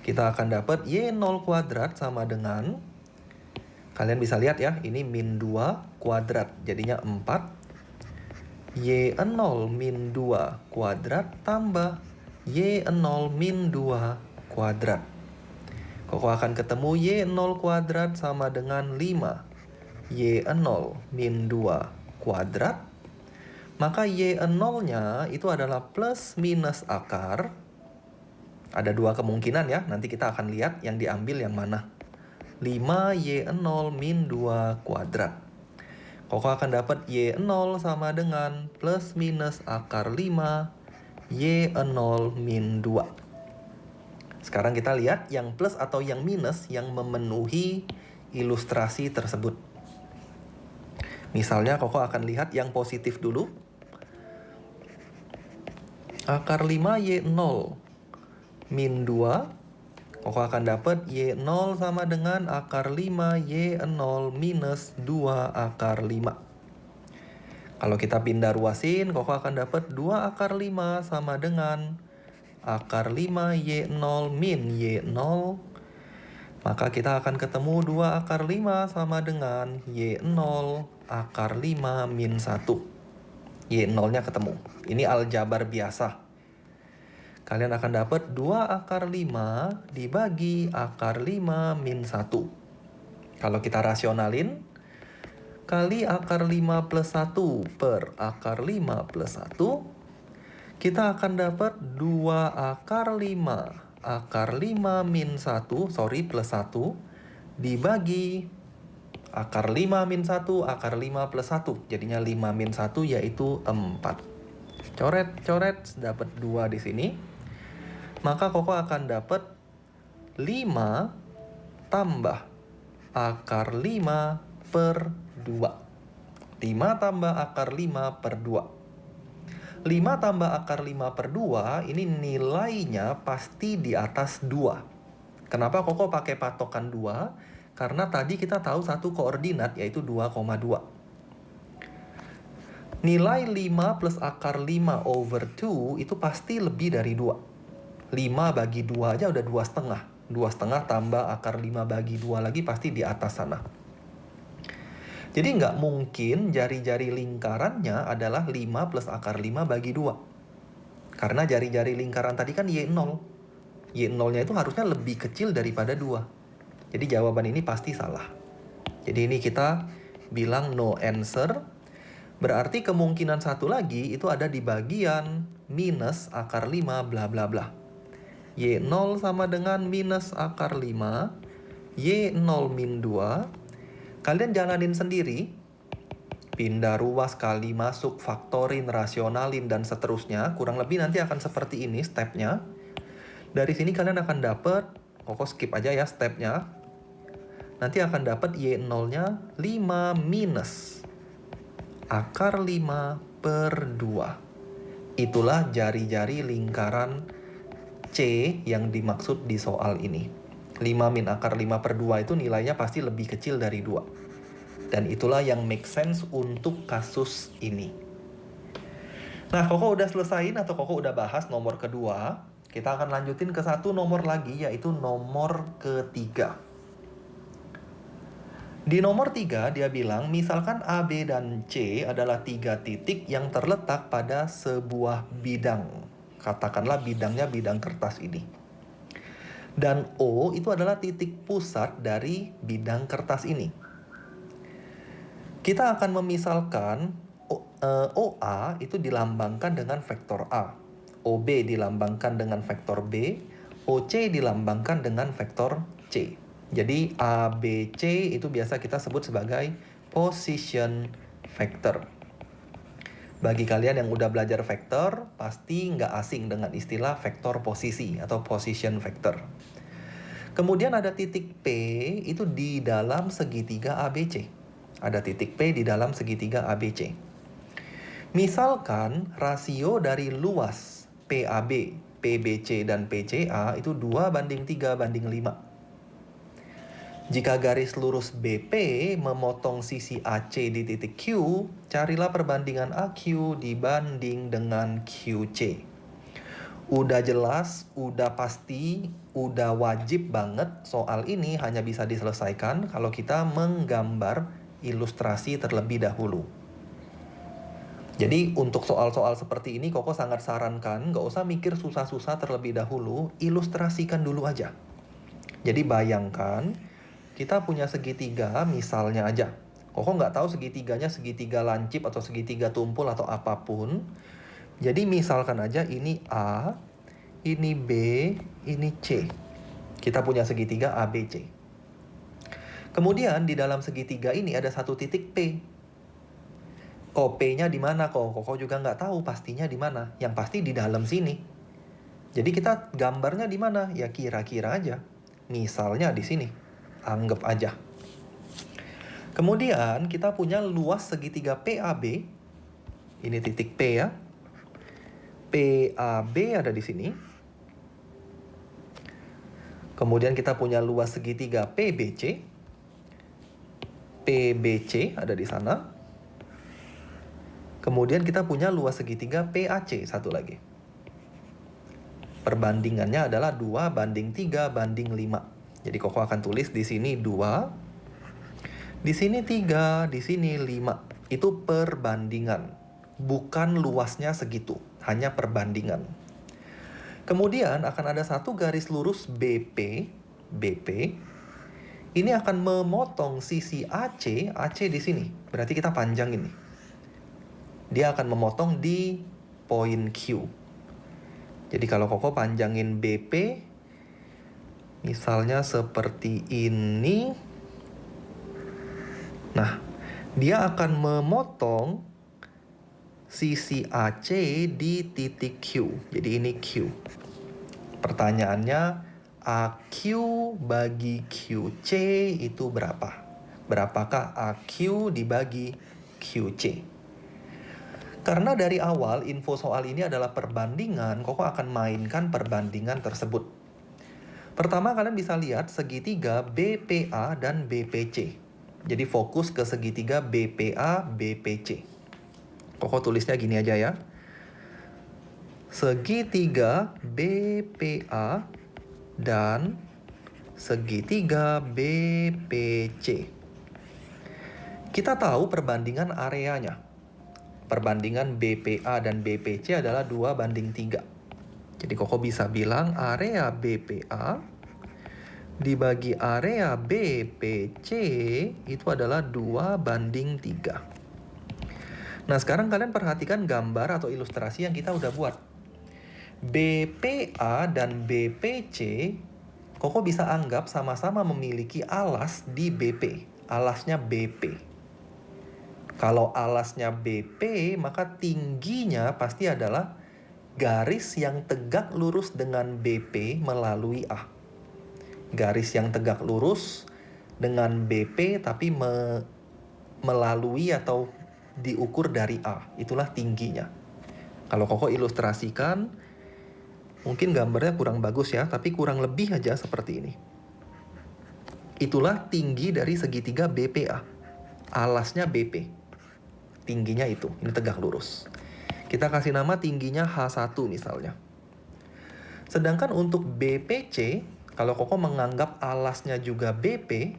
Kita akan dapat Y0 kuadrat sama dengan, kalian bisa lihat ya, ini min 2 kuadrat, jadinya 4. Y0 min 2 kuadrat tambah Y0 min 2 kuadrat. Koko akan ketemu Y0 kuadrat sama dengan 5. Y0 min 2 kuadrat. Maka Y0-nya itu adalah plus minus akar. Ada dua kemungkinan ya, nanti kita akan lihat yang diambil yang mana. 5Y0 min 2 kuadrat. Koko akan dapat Y0 sama dengan plus minus akar 5 Y0 min 2. Sekarang kita lihat yang plus atau yang minus yang memenuhi ilustrasi tersebut. Misalnya Koko akan lihat yang positif dulu. Akar 5Y0 min 2. Koko akan dapat Y0 sama dengan akar 5Y0 minus 2 akar 5. Kalau kita pindah ruasin, Koko akan dapat 2 akar 5 sama dengan akar 5 Y0 min Y0. Maka kita akan ketemu 2 akar 5 sama dengan Y0 akar 5 min 1. Y0-nya ketemu. Ini aljabar biasa. Kalian akan dapat 2 akar 5 dibagi akar 5 min 1. Kalau kita rasionalin, kali akar 5 plus 1 per akar 5 plus 1, kita akan dapat 2 akar 5 akar 5 min 1, plus 1, dibagi akar 5 min 1 akar 5 plus 1. Jadinya 5 min 1 yaitu 4. Coret, dapat 2 di sini. Maka Koko akan dapat 5 tambah akar 5 per 2. 5 tambah akar 5 per 2. 5 tambah akar 5 per 2, ini nilainya pasti di atas 2. Kenapa Koko pakai patokan 2? Karena tadi kita tahu satu koordinat yaitu 2,2. Nilai 5 plus akar 5 over 2 itu pasti lebih dari 2. 5 bagi 2 aja udah 2,5. 2,5 tambah akar 5 bagi 2 lagi pasti di atas sana. Jadi nggak mungkin jari-jari lingkarannya adalah 5 plus akar 5 bagi 2. Karena jari-jari lingkaran tadi kan Y0. Y0-nya itu harusnya lebih kecil daripada 2. Jadi jawaban ini pasti salah. Jadi ini kita bilang no answer. Berarti kemungkinan satu lagi itu ada di bagian minus akar 5 bla bla bla. Y0 sama dengan minus akar 5. Y0 min 2. Kalian jalanin sendiri, pindah ruas, kali masuk, faktorin, rasionalin, dan seterusnya. Kurang lebih nanti akan seperti ini stepnya. Dari sini kalian akan dapat, Koko skip aja ya stepnya. Nanti akan dapat Y0-nya 5 minus akar 5 per 2. Itulah jari-jari lingkaran C yang dimaksud di soal ini. 5 min akar 5 per 2 itu nilainya pasti lebih kecil dari 2. Dan itulah yang make sense untuk kasus ini. Nah, Koko udah selesain atau Koko udah bahas nomor kedua. Kita akan lanjutin ke satu nomor lagi, yaitu nomor ketiga. Di nomor 3 dia bilang, misalkan A, B, dan C adalah 3 titik yang terletak pada sebuah bidang. Katakanlah bidangnya bidang kertas ini. Dan O itu adalah titik pusat dari bidang kertas ini. Kita akan memisalkan OA itu dilambangkan dengan vektor A. OB dilambangkan dengan vektor B. OC dilambangkan dengan vektor C. Jadi ABC itu biasa kita sebut sebagai position vector. Bagi kalian yang udah belajar vektor, pasti nggak asing dengan istilah vektor posisi atau position vector. Kemudian ada titik P itu di dalam segitiga ABC. Ada titik P di dalam segitiga ABC. Misalkan rasio dari luas PAB, PBC, dan PCA itu 2:3:5. Jika garis lurus BP memotong sisi AC di titik Q, carilah perbandingan AQ dibanding dengan QC. Udah jelas, udah pasti, udah wajib banget soal ini hanya bisa diselesaikan kalau kita menggambar ilustrasi terlebih dahulu. Jadi untuk soal-soal seperti ini Koko sangat sarankan gak usah mikir susah-susah terlebih dahulu, ilustrasikan dulu aja. Jadi bayangkan kita punya segitiga misalnya aja. Koko nggak tahu segitiganya segitiga lancip atau segitiga tumpul atau apapun. Jadi misalkan aja ini A, ini B, ini C. Kita punya segitiga ABC. Kemudian di dalam segitiga ini ada satu titik P. Oh, P-nya di mana kok? Koko juga nggak tahu pastinya di mana. Yang pasti di dalam sini. Jadi kita gambarnya di mana? Ya kira-kira aja. Misalnya di sini. Anggap aja. Kemudian kita punya luas segitiga PAB. Ini titik P ya. PAB ada di sini. Kemudian kita punya luas segitiga PBC. PBC ada di sana. Kemudian kita punya luas segitiga PAC satu lagi. Perbandingannya adalah 2:3:5. Jadi Koko akan tulis di sini 2, di sini 3, di sini 5. Itu perbandingan, bukan luasnya segitu, hanya perbandingan. Kemudian akan ada satu garis lurus BP. Ini akan memotong sisi AC di sini. Berarti kita panjangin nih. Dia akan memotong di poin Q. Jadi kalau Koko panjangin BP, misalnya seperti ini. Nah, dia akan memotong sisi AC di titik Q. Jadi ini Q. Pertanyaannya, AQ bagi QC itu berapa? Berapakah AQ dibagi QC? Karena dari awal info soal ini adalah perbandingan, Koko akan mainkan perbandingan tersebut. Pertama kalian bisa lihat segitiga BPA dan BPC. Jadi fokus ke segitiga BPA, BPC. Koko tulisnya gini aja ya. Segitiga BPA dan segitiga BPC. Kita tahu perbandingan areanya. Perbandingan BPA dan BPC adalah 2:3. Jadi Koko bisa bilang area BPA dibagi area BPC itu adalah 2:3. Nah sekarang kalian perhatikan gambar atau ilustrasi yang kita udah buat. BPA dan BPC, Koko bisa anggap sama-sama memiliki alas di BP. Alasnya BP. Kalau alasnya BP, maka tingginya pasti adalah garis yang tegak lurus dengan BP melalui A. Garis yang tegak lurus dengan BP tapi melalui atau diukur dari A. Itulah tingginya. Kalau Koko ilustrasikan, mungkin gambarnya kurang bagus ya, tapi kurang lebih aja seperti ini. Itulah tinggi dari segitiga BPA. Alasnya BP. Tingginya itu, ini tegak lurus. Kita kasih nama tingginya H1 misalnya. Sedangkan untuk BPC, kalau Koko menganggap alasnya juga BP,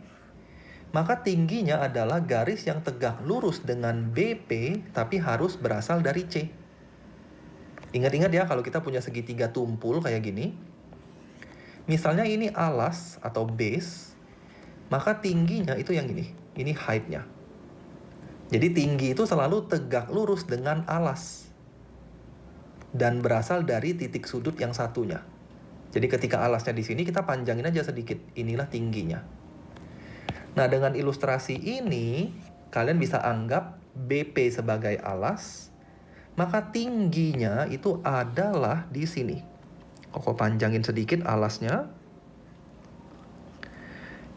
maka tingginya adalah garis yang tegak lurus dengan BP, tapi harus berasal dari C. Ingat-ingat ya, kalau kita punya segitiga tumpul kayak gini, misalnya ini alas atau base, maka tingginya itu yang ini height-nya. Jadi tinggi itu selalu tegak lurus dengan alas. Dan berasal dari titik sudut yang satunya. Jadi ketika alasnya di sini kita panjangin aja sedikit. Inilah tingginya. Nah dengan ilustrasi ini kalian bisa anggap BP sebagai alas. maka tingginya itu adalah di sini. Koko panjangin sedikit alasnya.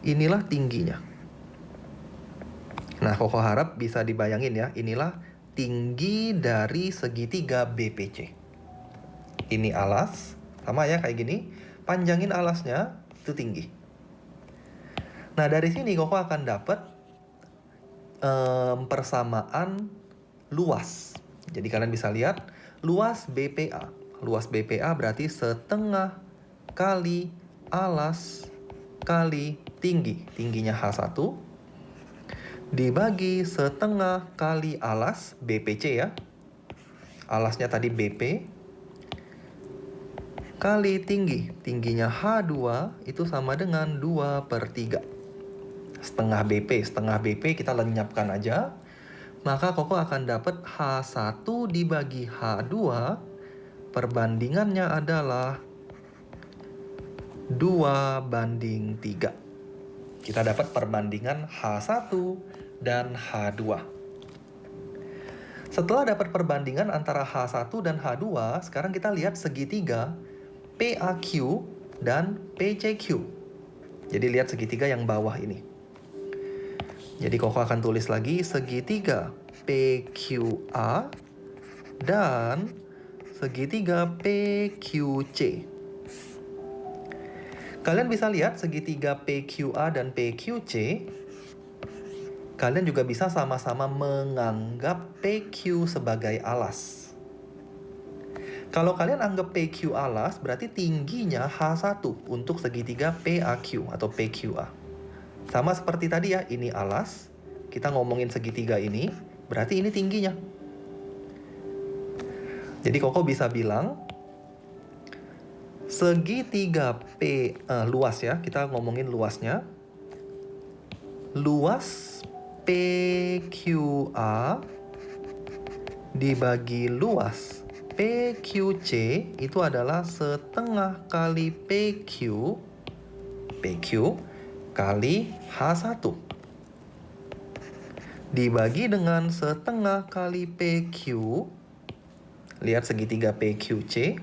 Inilah tingginya. Nah, Koko harap bisa dibayangin ya, inilah tinggi dari segitiga BPC. Ini alas, sama ya kayak gini. Panjangin alasnya, itu tinggi. Nah, dari sini Koko akan dapat persamaan luas. Jadi kalian bisa lihat, luas BPA. Luas BPA berarti setengah kali alas kali tinggi. Tingginya H1 dibagi setengah kali alas BPC ya. Alasnya tadi BP kali tinggi. Tingginya H2 itu sama dengan 2/3. Setengah BP kita lenyapkan aja. Maka Koko akan dapat H1 dibagi H2 perbandingannya adalah 2/3. Kita dapat perbandingan H1 dan H2. Setelah dapat perbandingan antara H1 dan H2, sekarang kita lihat segitiga PAQ dan PCQ. Jadi lihat segitiga yang bawah ini. Jadi Koko akan tulis lagi segitiga PQA dan segitiga PQC. Kalian bisa lihat segitiga PQA dan PQC. Kalian juga bisa sama-sama menganggap PQ sebagai alas. Kalau kalian anggap PQ alas, berarti tingginya H1 untuk segitiga PAQ atau PQA. Sama seperti tadi ya, ini alas. Kita ngomongin segitiga ini, berarti ini tingginya. Jadi Koko bisa bilang, segitiga luas ya, kita ngomongin luasnya. Luas PQA dibagi luas PQC itu adalah setengah kali PQ kali H1 dibagi dengan setengah kali PQ. Lihat segitiga PQC.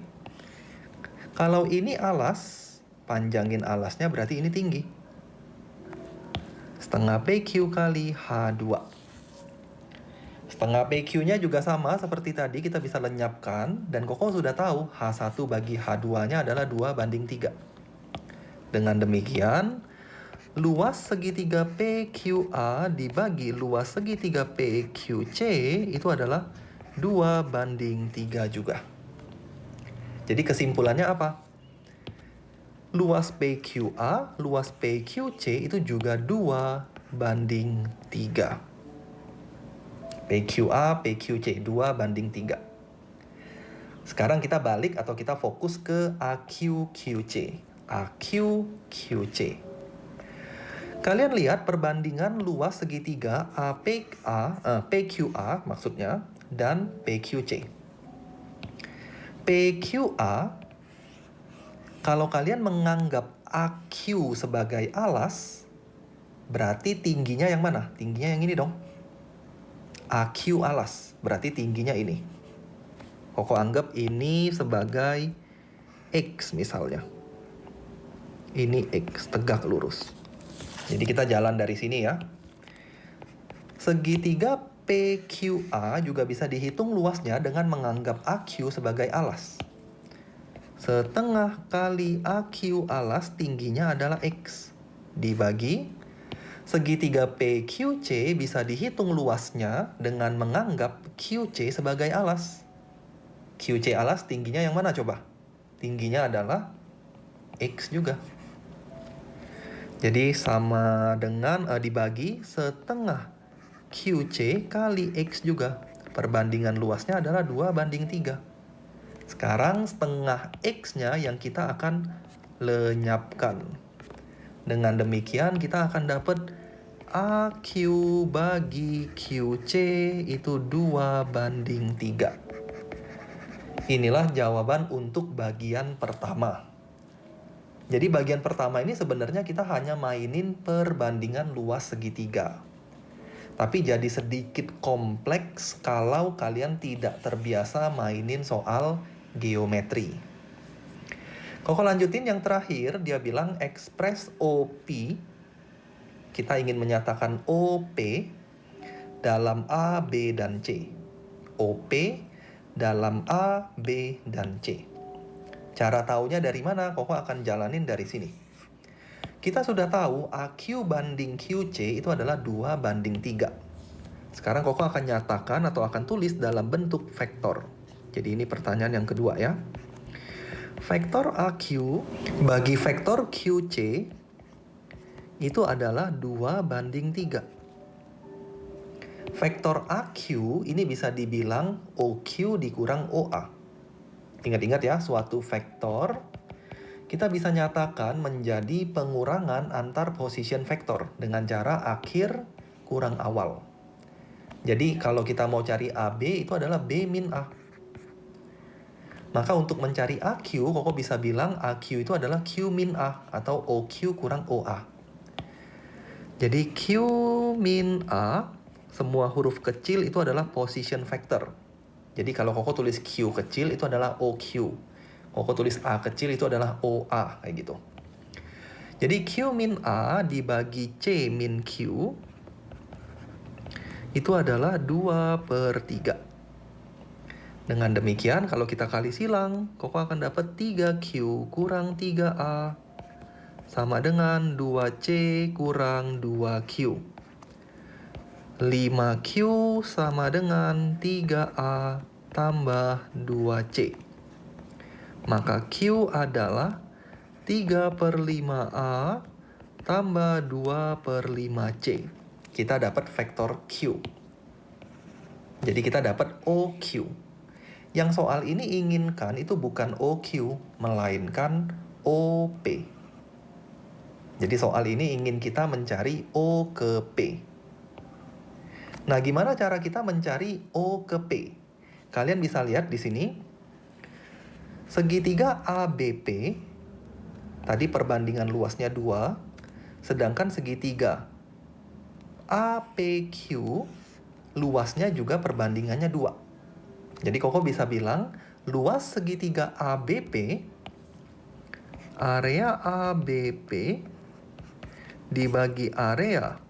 Kalau ini alas, panjangin alasnya berarti ini tinggi. Setengah PQ kali H2. Setengah PQ-nya juga sama seperti tadi, kita bisa lenyapkan. Dan Koko sudah tahu H1 bagi H2-nya adalah 2/3. Dengan demikian, luas segitiga PQA dibagi luas segitiga PQC itu adalah 2/3 juga. Jadi kesimpulannya apa? Luas PQA, luas PQC itu juga 2/3. PQA, PQC 2/3. Sekarang kita balik atau kita fokus ke AQQC. AQQC. Kalian lihat perbandingan luas segitiga PQA maksudnya dan PQC. PQA, kalau kalian menganggap AQ sebagai alas, berarti tingginya yang mana? Tingginya yang ini dong. AQ alas, berarti tingginya ini. Koko anggap ini sebagai X misalnya. Ini X, tegak lurus. Jadi kita jalan dari sini ya. Segitiga PQA juga bisa dihitung luasnya dengan menganggap AQ sebagai alas. Setengah kali AQ alas tingginya adalah X. Dibagi segitiga PQC bisa dihitung luasnya dengan menganggap QC sebagai alas. QC alas tingginya yang mana coba? Tingginya adalah X juga. Jadi sama dengan dibagi setengah QC kali X juga. Perbandingan luasnya adalah 2/3. Sekarang setengah X-nya yang kita akan lenyapkan. Dengan demikian kita akan dapat AQ bagi QC itu 2/3. Inilah jawaban untuk bagian pertama. Jadi bagian pertama ini sebenarnya kita hanya mainin perbandingan luas segitiga. Tapi jadi sedikit kompleks kalau kalian tidak terbiasa mainin soal geometri. Koko lanjutin yang terakhir, dia bilang express OP. Kita ingin menyatakan OP dalam A, B, dan C. OP dalam A, B, dan C. Cara taunya dari mana? Koko akan jalanin dari sini. Kita sudah tahu AQ banding QC itu adalah 2 banding 3. Sekarang Koko akan nyatakan atau akan tulis dalam bentuk vektor. Jadi ini pertanyaan yang kedua ya. Vektor AQ bagi vektor QC itu adalah 2 banding 3. Vektor AQ ini bisa dibilang OQ dikurang OA. Ingat-ingat ya, suatu vektor kita bisa nyatakan menjadi pengurangan antar position vektor dengan cara akhir kurang awal. Jadi kalau kita mau cari AB itu adalah B min A. Maka untuk mencari AQ, Koko bisa bilang AQ itu adalah Q min A atau OQ kurang OA. Jadi Q min A, semua huruf kecil itu adalah position vector. Jadi kalau Koko tulis Q kecil itu adalah OQ. Koko tulis A kecil itu adalah OA, kayak gitu. Jadi Q min A dibagi C min Q itu adalah 2/3. Dengan demikian, kalau kita kali silang, Koko akan dapat 3Q kurang 3A sama dengan 2C kurang 2Q. 5Q sama dengan 3A tambah 2C. Maka Q adalah 3/5A tambah 2/5C. Kita dapat vektor Q. Jadi kita dapat OQ. Yang soal ini inginkan itu bukan OQ, melainkan OP. Jadi soal ini ingin kita mencari O ke P. Nah, gimana cara kita mencari O ke P? Kalian bisa lihat di sini. Segitiga ABP, tadi perbandingan luasnya 2, sedangkan segitiga APQ, luasnya juga perbandingannya 2. Jadi Koko bisa bilang, luas segitiga ABP, area ABP, dibagi area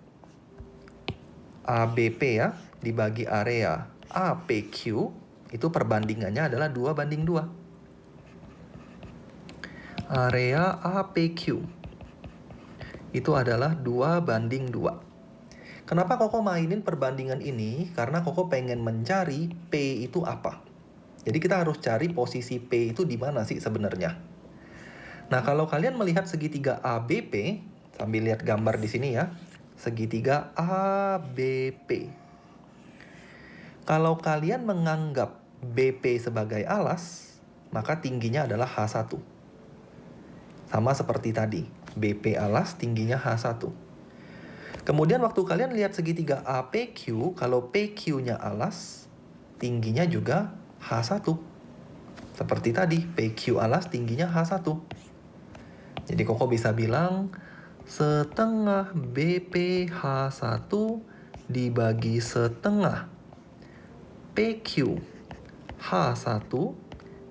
ABP ya, dibagi area APQ, itu perbandingannya adalah 2/2. Area APQ itu adalah 2/2. Kenapa Koko mainin perbandingan ini? Karena Koko pengen mencari P itu apa. Jadi kita harus cari posisi P itu di mana sih sebenarnya. Nah, kalau kalian melihat segitiga ABP, sambil lihat gambar di sini ya. Segitiga ABP. Kalau kalian menganggap BP sebagai alas, maka tingginya adalah H1. Sama seperti tadi, BP alas tingginya H1. Kemudian waktu kalian lihat segitiga APQ, kalau PQ-nya alas, tingginya juga H1. Seperti tadi, PQ alas tingginya H1. Jadi Koko bisa bilang, setengah BP H1 dibagi setengah PQ H1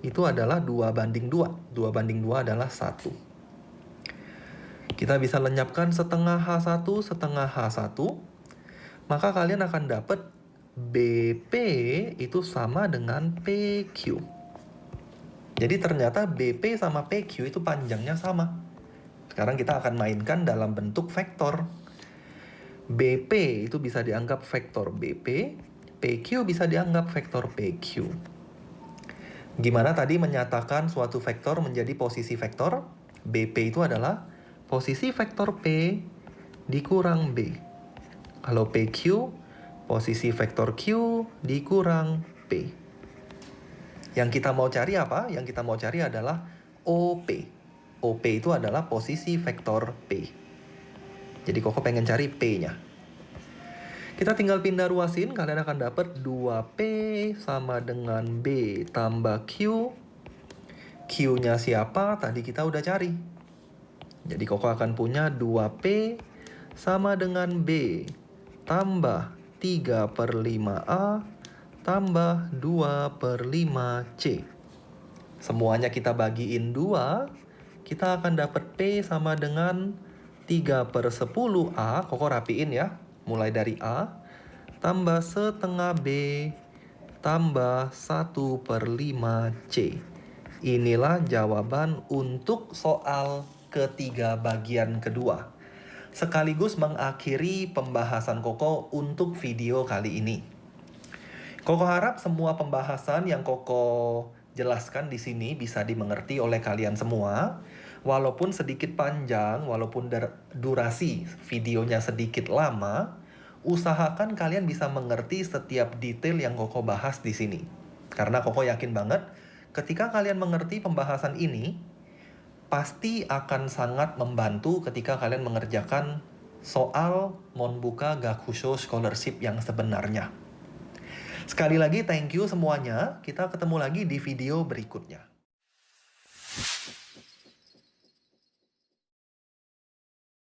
itu adalah 2/2. 2/2 adalah 1. Kita bisa lenyapkan setengah H1, setengah H1. Maka kalian akan dapat BP itu sama dengan PQ. Jadi ternyata BP sama PQ itu panjangnya sama. Sekarang kita akan mainkan dalam bentuk vektor. BP itu bisa dianggap vektor BP, PQ bisa dianggap vektor PQ. Gimana tadi menyatakan suatu vektor menjadi posisi vektor? BP itu adalah posisi vektor P dikurang B. Kalau PQ, posisi vektor Q dikurang P. Yang kita mau cari apa? Yang kita mau cari adalah OP. OP itu adalah posisi vektor P. Jadi Koko pengen cari P-nya. Kita tinggal pindah ruasin, kalian akan dapat 2P sama dengan B tambah Q. Q-nya siapa? Tadi kita udah cari. Jadi Koko akan punya 2P sama dengan B tambah 3/5A tambah 2/5C. Semuanya kita bagiin 2, kita akan dapat P sama dengan 3/10A, Koko rapiin ya, mulai dari A, tambah setengah B, tambah 1/5C. Inilah jawaban untuk soal ketiga bagian kedua. Sekaligus mengakhiri pembahasan Koko untuk video kali ini. Koko harap semua pembahasan yang Koko jelaskan di sini bisa dimengerti oleh kalian semua. Walaupun sedikit panjang, walaupun durasi videonya sedikit lama, usahakan kalian bisa mengerti setiap detail yang Koko bahas di sini. Karena Koko yakin banget, ketika kalian mengerti pembahasan ini, pasti akan sangat membantu ketika kalian mengerjakan soal Monbuka Gakusho Scholarship yang sebenarnya. Sekali lagi thank you semuanya, kita ketemu lagi di video berikutnya.